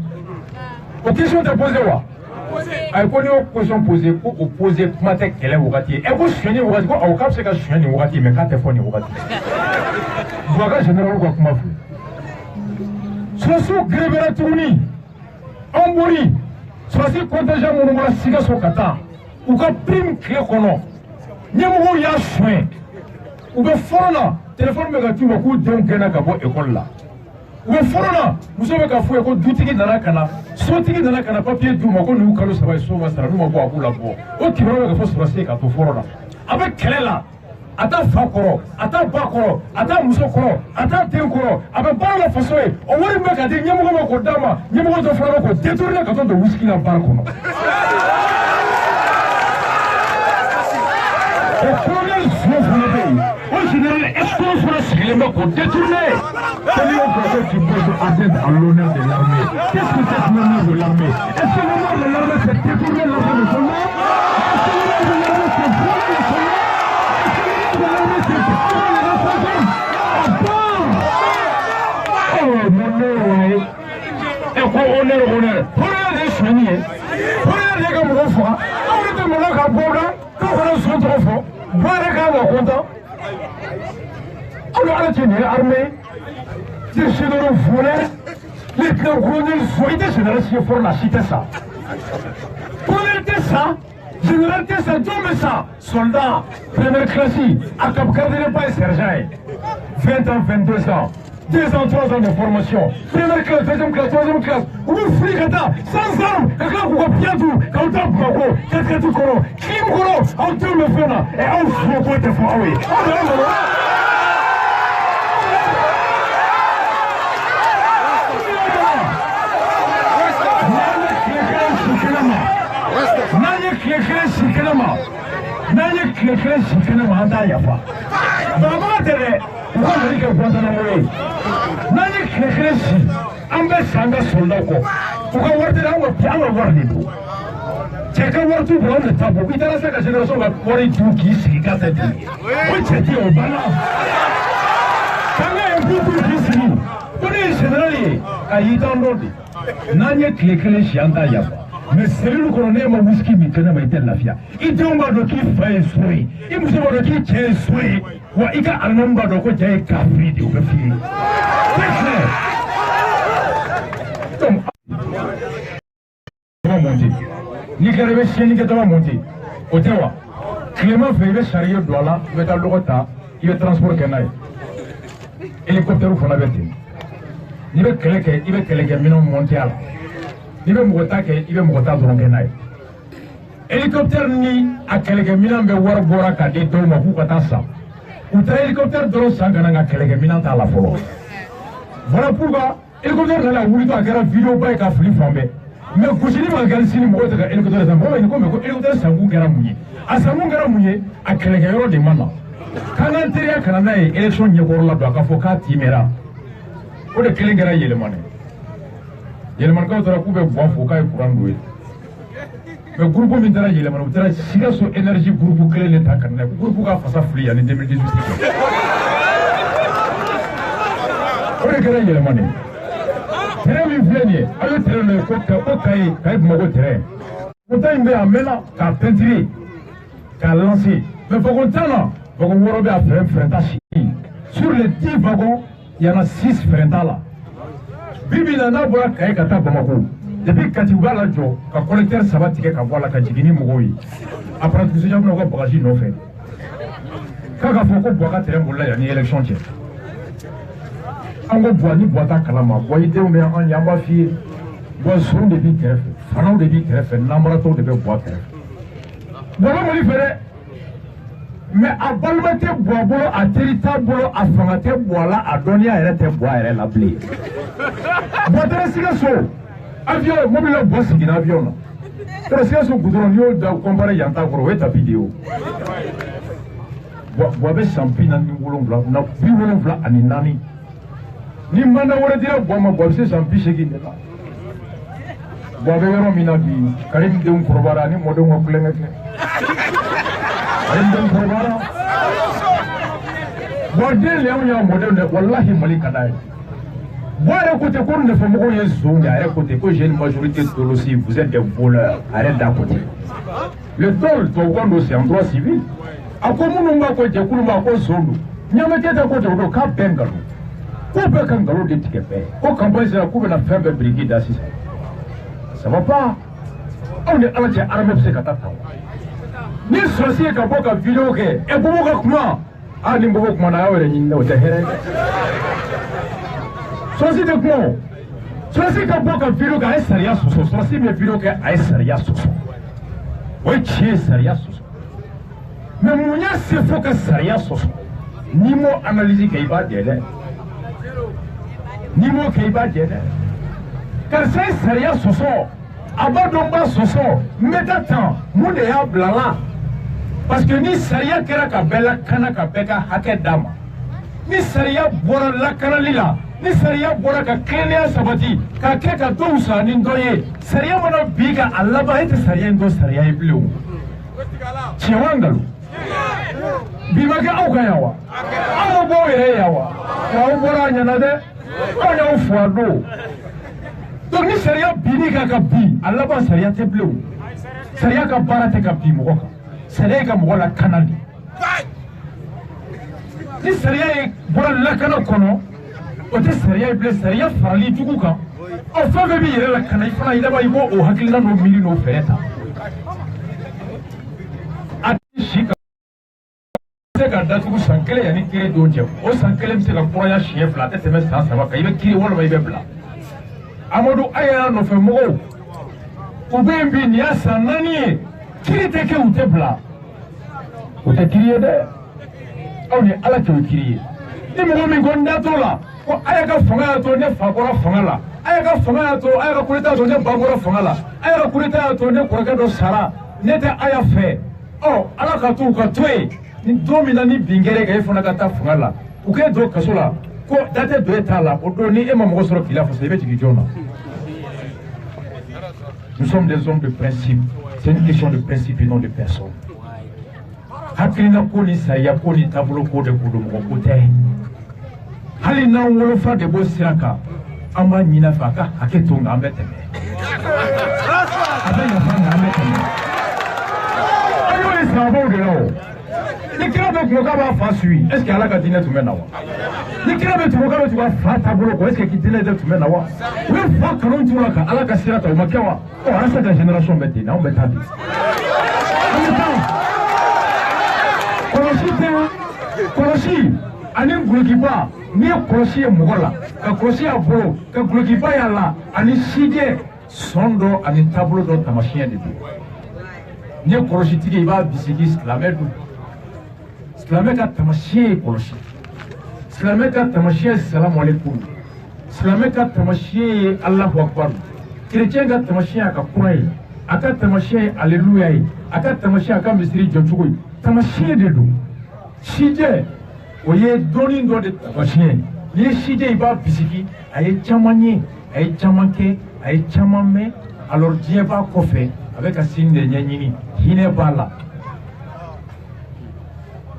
o question tɛ posé wa a ko n'i y'o question posé ko o posé kuma tɛ kɛlɛ wagati ye ko sonyɛni wagati ko awɔ k'a bɛ se ka sonya nin wagati mais k'a tɛ fɔ nin wagati Boubacar général ka kuma filɛ sɔrɔsiw gɛrɛbɛra tuguni an bori sɔrɔsi contingent minnu bɔra Sikaso ka taa u ka prime tile kɔnɔ ɲɛmɔgɔw y'a sonya u bɛ fɔlɔ la téléphone bɛ ka t'u ma k'u denw gɛnna ka bɔ école la u bɛ fɔlɔ la muso bɛ ka f'u ye ko dutigi nana ka na sotigi nana ka na papier d'u ma ko nin y'u kalo 3 ye so ma sara n'u ma bɔ a b'u la bɔ o kibaruya bɛ ka fɔ sɔrɔsi ye ka to fɔlɔ la a bɛ kɛlɛ la a t'a fa kɔrɔ a t'a ba kɔrɔ a t'a muso kɔrɔ a t'a den kɔrɔ a bɛ baara la faso ye o wari min bɛ ka di ɲɛmɔgɔ ma k'o d'a ma ɲɛmɔgɔ dɔ fana bɛ k'o détourner ka t'o don whisky la baara kɔnɔ o colonel Sow fana bɛ yen o général Escon fana sigilen bɛ k'o détourner celui qui pose atteinte à l'honneur de l'armée qu'est-ce que c'est que l'honneur de l'armée est-ce que l'honneur de l'armée c'est détourner l'argent de son nom est-ce que l'honneur de l'armée c'est voler le son nom est-ce que l'honneur de l'armée c'est prendre les responsables oh mon nom et quoi honneur de soigner honneur de comme on fait on est de mon cas pour là quand on a son trop fort voir les gars on content on a tenu l'armée des généraux volés, les colonels soient général si fort la cité ça. Colonel Tessa, général Tessa, Dieu ça, soldat, première classe, à Cap Gardien pas sergent, 20 ans, 22 ans, 2 ans, 3 ans de formation, première classe, deuxième classe, troisième classe, ou frigata, sans armes, quand vous copiez tout, quand vous tapez Mako, qu'est-ce que tu connais, crime colo, on tue le feu là, et on fout quoi de fois, oui. N'an tile kelen si kɛnɛ ma an t'a yafa banabaga tɛ dɛ u ka mali kɛ Guantanamo ye n'an ye tile kelen si an bɛ sa an ka soldat kɔ u ka wari tɛ dɛ an ka wari de don cɛ ka wari t'u bolo anw de t'a bɔ i taara se ka génération ka wari dun k'i sigi k'a tɛ dun o cɛ tɛ yen o banna k'an ka impôt dun k'i sigi ko ne ye général ye a y'i t'an dɔn de n'an ye tile kelen si an t'a yafa mais cellule kɔnɔ ne ma whisky min kɛnɛ ma i tɛ lafiya i denw b'a dɔn k'i fa ye so ye i muso b'a dɔn k'i cɛ ye so ye wa i ka alimami b'a dɔn ko cɛ ye kafiri de o bɛ f'i ye c'est clair donc dama monter n'i kɛra i bɛ siyɛnni kɛ dama monter o tɛ wa tilema fɛ i bɛ sariya don a la i bɛ taa lɔgɔ ta i bɛ transport kɛ n'a ye hélicoptère fana bɛ ten n'i bɛ kɛlɛ kɛ i bɛ kɛlɛkɛminɛnw monter a la n'i bɛ mɔgɔ ta kɛ i bɛ mɔgɔ ta dɔrɔn kɛ n'a ye hélicoptère ni a kɛlɛkɛminɛn bɛ wari bɔra ka di dɔw ma k'u ka taa san u taara hélicoptère dɔrɔn san ka na nka kɛlɛkɛminɛn t'a la fɔlɔ voilà pourquoi hélicoptère nana wulitɔ a kɛra vidéo ba ye ka fili fan bɛɛ mais gosili ma kɛ sini mɔgɔw tɛ ka hélicoptère san mɔgɔw bɛ nin ko mais ko hélicoptère sankun kɛra mun ye a sankun kɛra mun ye a kɛlɛkɛyɔrɔ de ma na k'an ka teriya kana n'a ye élection ɲɛkɔrɔ la don a ka fɔ k'a timɛra o de kelen kɛra yɛlɛmani yɛlɛmanikaw tora k'u bɛ buwa fo k'a ye kuran don ye mais groupe min taara yɛlɛmana u taara Sikaso énergie groupe kelen de ta ka na groupe ka fasa fili yani 2018 o de kɛra yɛlɛmani terrain min filɛ nin ye a ye terrain dɔ ye ko Kayi Bamakɔ terrain Fagontan in bɛ a mɛnna k'a peinturer k'a lancer mais Fagontan na wagon wɔɔrɔ bɛ a fɛrɛn si sur les 10 wagons il y en a 6 fɛrɛn t'a la bibi na n'a bɔra Kayi ka taa Bamakɔ depuis Kati u b'a lajɔ ka collecteur 3 tigɛ ka bɔ a la ka jigin ni mɔgɔw ye après tout ça bɛna u ka bagaji nɔfɛ k'a ka fɔ ko Buwa ka terrain bolila yan ni élection cɛ an ko Buwa ni Buwa t'a kalama Buwa i denw bɛ an ye an b'a f'i ye Buwa zon de b'i kɛrɛfɛ fanaw de b'i kɛrɛfɛ nanbaratɔw de bɛ Buwa kɛrɛfɛ Buwa bɛ Mali fɛ dɛ mais a balima tɛ Buwa bolo a teri t'a bolo a fanga tɛ Buwa la a dɔnniya yɛrɛ tɛ Buwa yɛrɛ la bilen Buwa taara Sikaso avion mobile la Buwa sigina avion na taara Sikaso goudron n'i y'o da compare yan ta kɔrɔ o ye tapis de ye o Buwa bɛ san 47 na 74 ni mandat wɛrɛ dira Buwa ma Buwa bɛ se san 80 de la Buwa bɛ yɔrɔ min na bi Karim denw kɔrɔbayara ni mɔdenw ka kulonkɛ kɛ Karim denw kɔrɔbayara Buwa den le y'anw y'a mɔdenw dɛ walahi Mali ka d'a ye Buwa yɛrɛ ko ten ko nɛfɛmɔgɔw ye zon de a yɛrɛ ko ten ko j'ai une majorité d'Olosi vous êtes des voleurs a yɛrɛ da ko ten le tol tubabukan don c'est en droit civil a ko minnu b'a ko jɛkulu ma ko zon don Ɲame Keyita ko ten o don k'a bɛɛ nkalon k'u bɛɛ ka nkalon de tigɛ bɛɛ ko campagne sera k'u bɛna fɛn bɛɛ biriki da sisan ça va pas aw ni Ala cɛ armée bɛ se ka taa tan ni sɔrɔsi ye ka bɔ ka vidéo kɛ Bobo ka kuma ni Bobo kuma na a y'aw yɛrɛ ɲini dɛ o tɛ hɛrɛ sɔrɔsi tɛ kuma o sɔrɔsi ka bɔ ka vidéo kɛ a ye sariya sɔsɔ sɔrɔsi min ye vidéo kɛ a ye sariya sɔsɔ o ye tiɲɛ ye sariya sɔsɔ mais mun y'a se fo ka sariya sɔsɔ n'i m'o analyse kɛ i b'a jɛ dɛ n'i m'o kɛ i b'a jɛ dɛ karisa ye sariya sɔsɔ a b'a dɔn b'a sɔsɔ n bɛ taa tan mun de y'a bila la parce que ni sariya kɛra ka bɛɛ lakana ka bɛɛ ka hakɛ d'a ma ni sariya bɔra lakanali la ni sariya bɔra ka tilennenya sabati ka kɛ ka dɔw sara ni dɔ ye sariya mana bi ka a laban e tɛ sariya in dɔn sariya ye bilen o tiɲɛ wa nkalon bi ma kɛ aw kan yan wa aw ma bɔ aw yɛrɛ ye yan wa aw bɔra a ɲɛna dɛ aw y'aw fo a don donc ni sariya binni kan ka bin a laban sariya tɛ bilen o sariya ka baara tɛ ka bin mɔgɔ kan sariya ye ka mɔgɔ lakana de ni sariya ye bɔra lakana kɔnɔ o tɛ sariya ye bilen sariya farali jugu kan ɔ fɛn fɛn b'i yɛrɛ lakana i fana i laban i b'o hakilina n'o miiri n'o fɛɛrɛ ta a tɛ si ka se ka datugu san 1 yanni kiri don cɛ o san 1 bɛ se ka kɔrɔya siɲɛ 2 a tɛ tɛmɛ san 3 kan i bɛ kiri walima i bɛ bila Amadu a yɛrɛ nɔfɛ mɔgɔw u bɛ yen bi nin y'a san 4 ye kiri tɛ kɛ u tɛ bila o tɛ kiri ye dɛ aw ni Ala cɛ o kiri ye ni mɔgɔ min ko n da t'o la ko a y'a ka fanga y'a to ne fa bɔra fanga la a y'a ka fanga y'a to a y'a ka coup d'État y'a to ne ba bɔra fanga la a y'a ka coup d'État y'a to ne kɔrɔkɛ dɔ sara ne tɛ a y'a fɛ Ala ka to u ka to yen ni don min na ni bin kɛra kan e fana ka taa fanga la u k'e don kaso la ko da tɛ don e t'a la o don ni e ma mɔgɔ sɔrɔ k'i lafasa i bɛ jigin jɔn na nous sommes des hommes de principe c'est une question de principe et non de personne hakilina ko ni sariya ko ni taabolo ko de ko don mɔgɔ ko tɛ hali n'an wolofa de b'o sira kan an b'a ɲini a fɛ a ka hakɛ to nka an bɛ tɛmɛ a bɛ yafa nka an bɛ tɛmɛ an y'o ye sababuw de la o ni kira bɛ tun k'a b'a fa suit est ce que Ala ka diinɛ tun bɛ na wa ni kira bɛ tun k'a bɛ tugu a fa taabolo kɔ est ce que diinɛ tun bɛ na wa u ye fa kanu t'u la ka Ala ka sira ta o ma kɛ wa an se ka génération bɛ ten anw bɛ taa bi an bɛ taa kɔlɔsi ani gulokiba n'i ye kɔlɔsi ye mɔgɔ la ka kɔlɔsi y'a bolo ka gulokiba y'a la ani sijɛ sɔn dɔ ani taabolo dɔ taamasiyɛn de don n'i ye kɔlɔsitigi ye i b'a bisigi silamɛ don silamɛ ka taamasiyɛn ye kɔlɔsi silamɛ ka taamasiyɛn ye salamu aleykum silamɛ ka taamasiyɛn ye alahu akubaru kerecɛn ka taamasiyɛn a ka kuran ye a ka taamasiyɛn ye aleluya ye a ka taamasiyɛn a ka misiri jɔcogo ye taamasiyɛn de don sijɛ o ye dɔɔnin dɔ de taamasiyɛn n'i ye sijɛ i b'a bisigi a ye caman ye a ye caman kɛ a ye caman mɛn alors diɲɛ b'a kɔfɛ a avec ka sin de ɲɛɲini hinɛ b'a la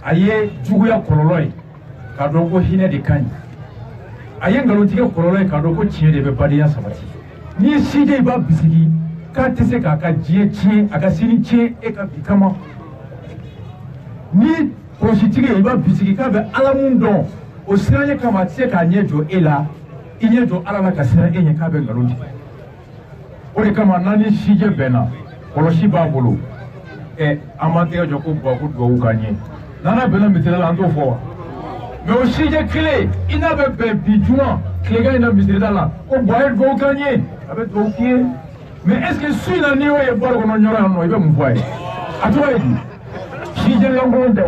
a ye juguya kɔlɔlɔ ye k'a dɔn ko hinɛ de ka ɲi a ye nkalontigɛ kɔlɔlɔ ye k'a dɔn ko tiɲɛ de bɛ badenya sabati n'i ye sijɛ i b'a bisigi k'a tɛ se k'a ka diɲɛ tiɲɛ a ka sini tiɲɛ e ka bi kama ni kɔlɔsitigi ye i b'a bisigi k'a bɛ ala mun dɔn o siranya kama a tɛ se k'a ɲɛ jɔ e la i ɲɛ jɔ ala la ka siran e ɲɛ k'a bɛ nkalon tigɛ o de kama n'an ni sijɛ bɛnna kɔlɔsi b'a bolo an b'an tɛgɛ jɔ ko ko dugawu k'an ye n'an bɛnna misiri la an t'o fɔ wa mɛ o sijɛ kelen i n'a bɛ bɛn bi juma tilegan in na misirida la ko a ye dugawu k'an ye a bɛ dugawu k'i ye mɛ est ce que su in na n'i y'o ye baro kɔnɔ ɲɔrɔ yan nɔ i bɛ mun fɔ a ye a tɔgɔ ye di sijɛ lankolon tɛ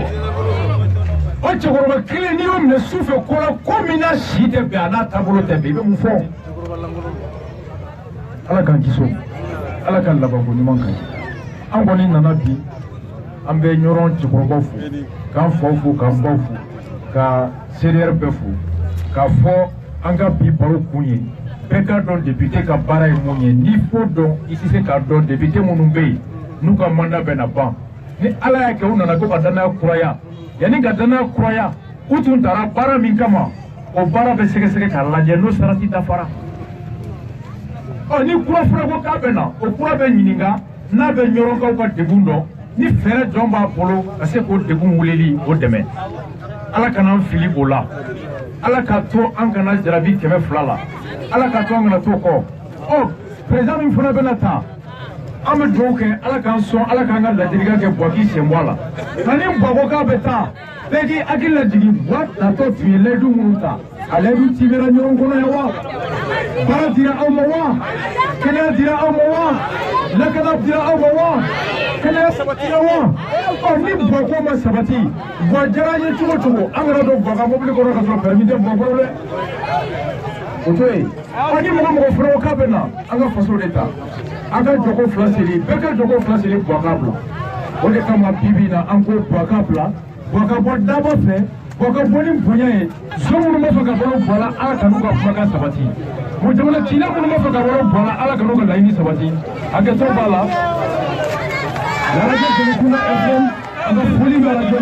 o cɛkɔrɔba kelen n'i y'o minɛ su fɛ ko la ko min n'a si tɛ bɛn a n'a taabolo tɛ bɛn i bɛ mun fɔ ala k'an kisi o ala ka labanko ɲuman kan an kɔni nana bi an bɛ ɲɔrɔn cɛkɔrɔbaw fo k'an faw fo k'an baw fo ka CDR bɛɛ fo k'a fɔ an ka bi baro kun ye bɛɛ ka dɔn député ka baara ye mun ye n'i fo dɔn i tɛ se k'a dɔn député minnu bɛ yen n'u ka mandat bɛ na ban ni ala y'a kɛ u nana ko ka danaya kuraya yanni ka danaya kuraya u tun taara baara min kama o baara bɛ sɛgɛsɛgɛ k'a lajɛ n'o sarati dafara ni kura fɔra ko k'a bɛ na o kura bɛ ɲininka n'a bɛ ɲɔrɔnkaw ka degun dɔn ni fɛɛrɛ jɔn b'a bolo ka se k'o degun wulili o dɛmɛ ala kana an fili o la ala k'a to an kana jarabi 200 la ala k'a to an kana to kɔ président min fana bɛna ta an bɛ dugawu kɛ ala k'an sɔn ala k'an ka ladilikan kɛ Buwaki sen bɔ a la nka ni Buwa ko k'a bɛ taa bɛɛ k'i hakili lajigin Buwa tatɔ tun ye layidu minnu ta a layidu tibɛra ɲɔgɔn kɔnɔ yan wa baara dira aw ma wa kɛnɛya dira aw ma wa lakana dira aw ma wa kɛnɛya sabatira wa ni Buwa ko ma sabati Buwa diyara an ye cogo cogo an kana don Buwa ka mobili kɔnɔ ka sɔrɔ permis tɛ Buwa kɔrɔ dɛ o to yen ni mɔgɔ fɔra ko k'a bɛ na an ka faso de ta an ka jogo 2 seli bɛɛ ka jogo 2 seli Buwa ka bila o de kama bibi na an ko Buwa ka bila Buwa ka bɔ daba fɛ Buwa ka bɔ ni bonya ye so minnu b'a fɛ ka bɔ Buwa la ala ka n'u ka kumakan sabati o jamana cila minnu b'a fɛ ka bɔ Buwa la ala ka n'u ka laɲini sabati hakɛto b'a la radio Jelekuna FM an ka foli bɛ radio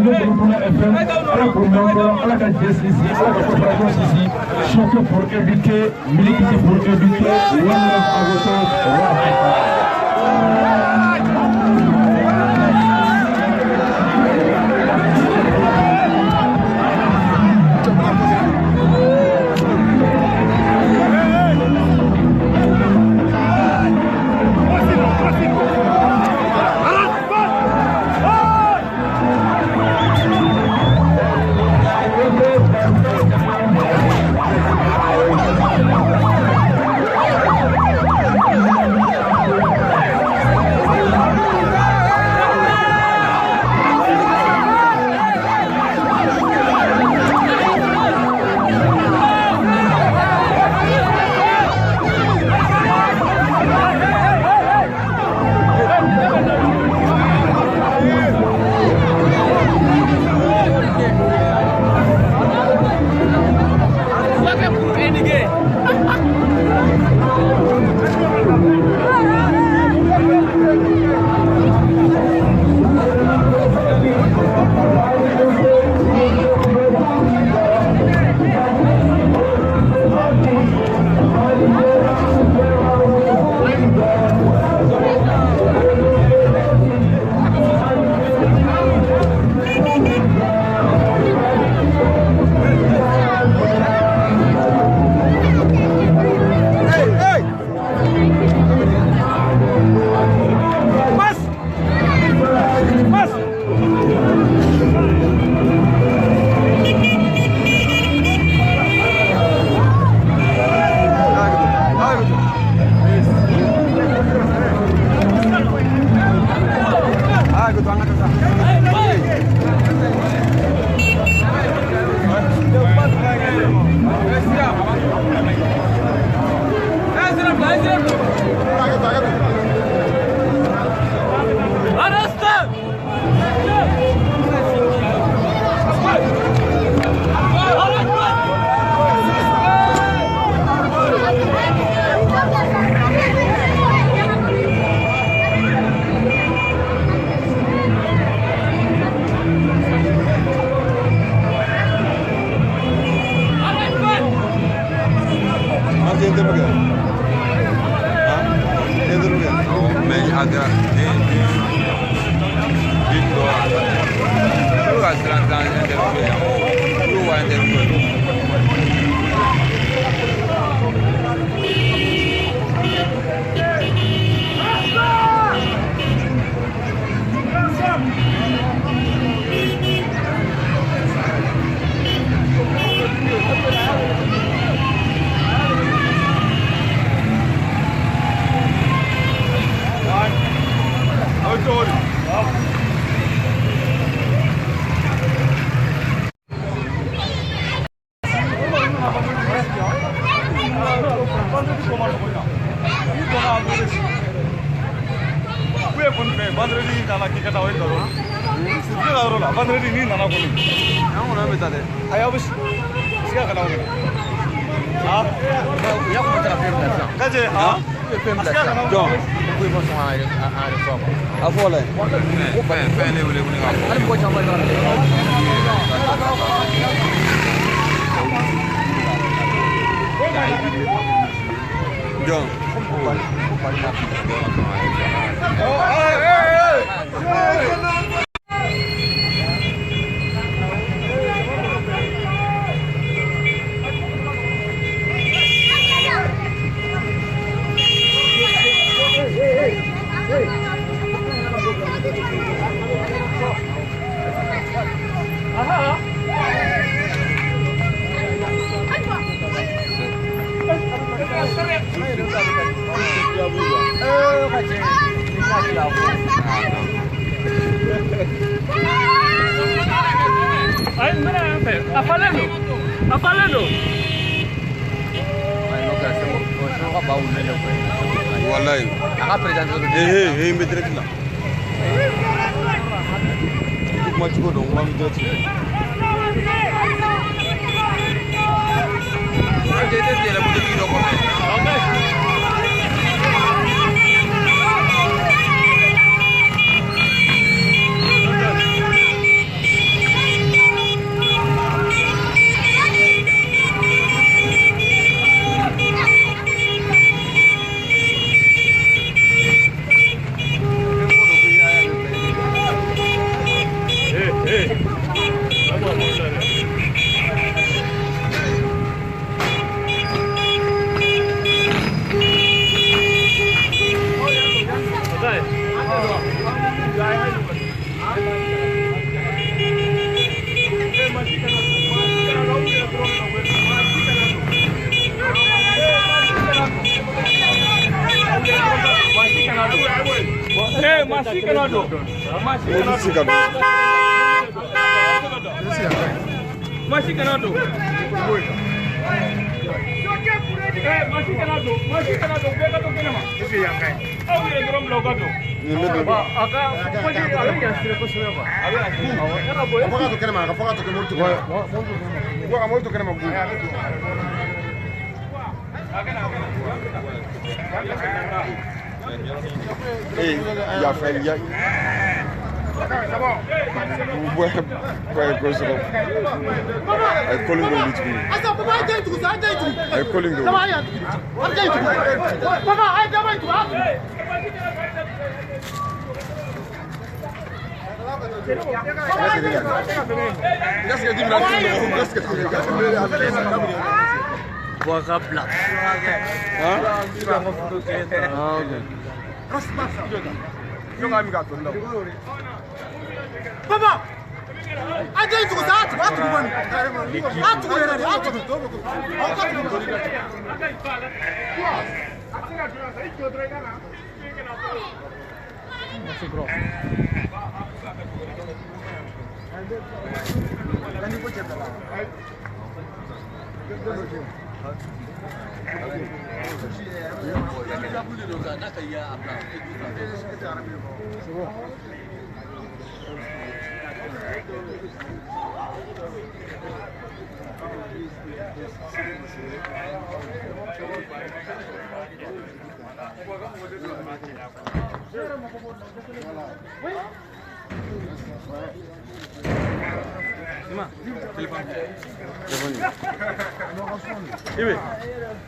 Jelekuna FM ala k'o mɛn kɔrɔ ala ka jɛ sisi ala ka coopération sisi choc pour éviter militité pour éviter one love agoto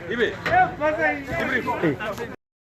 Ibe.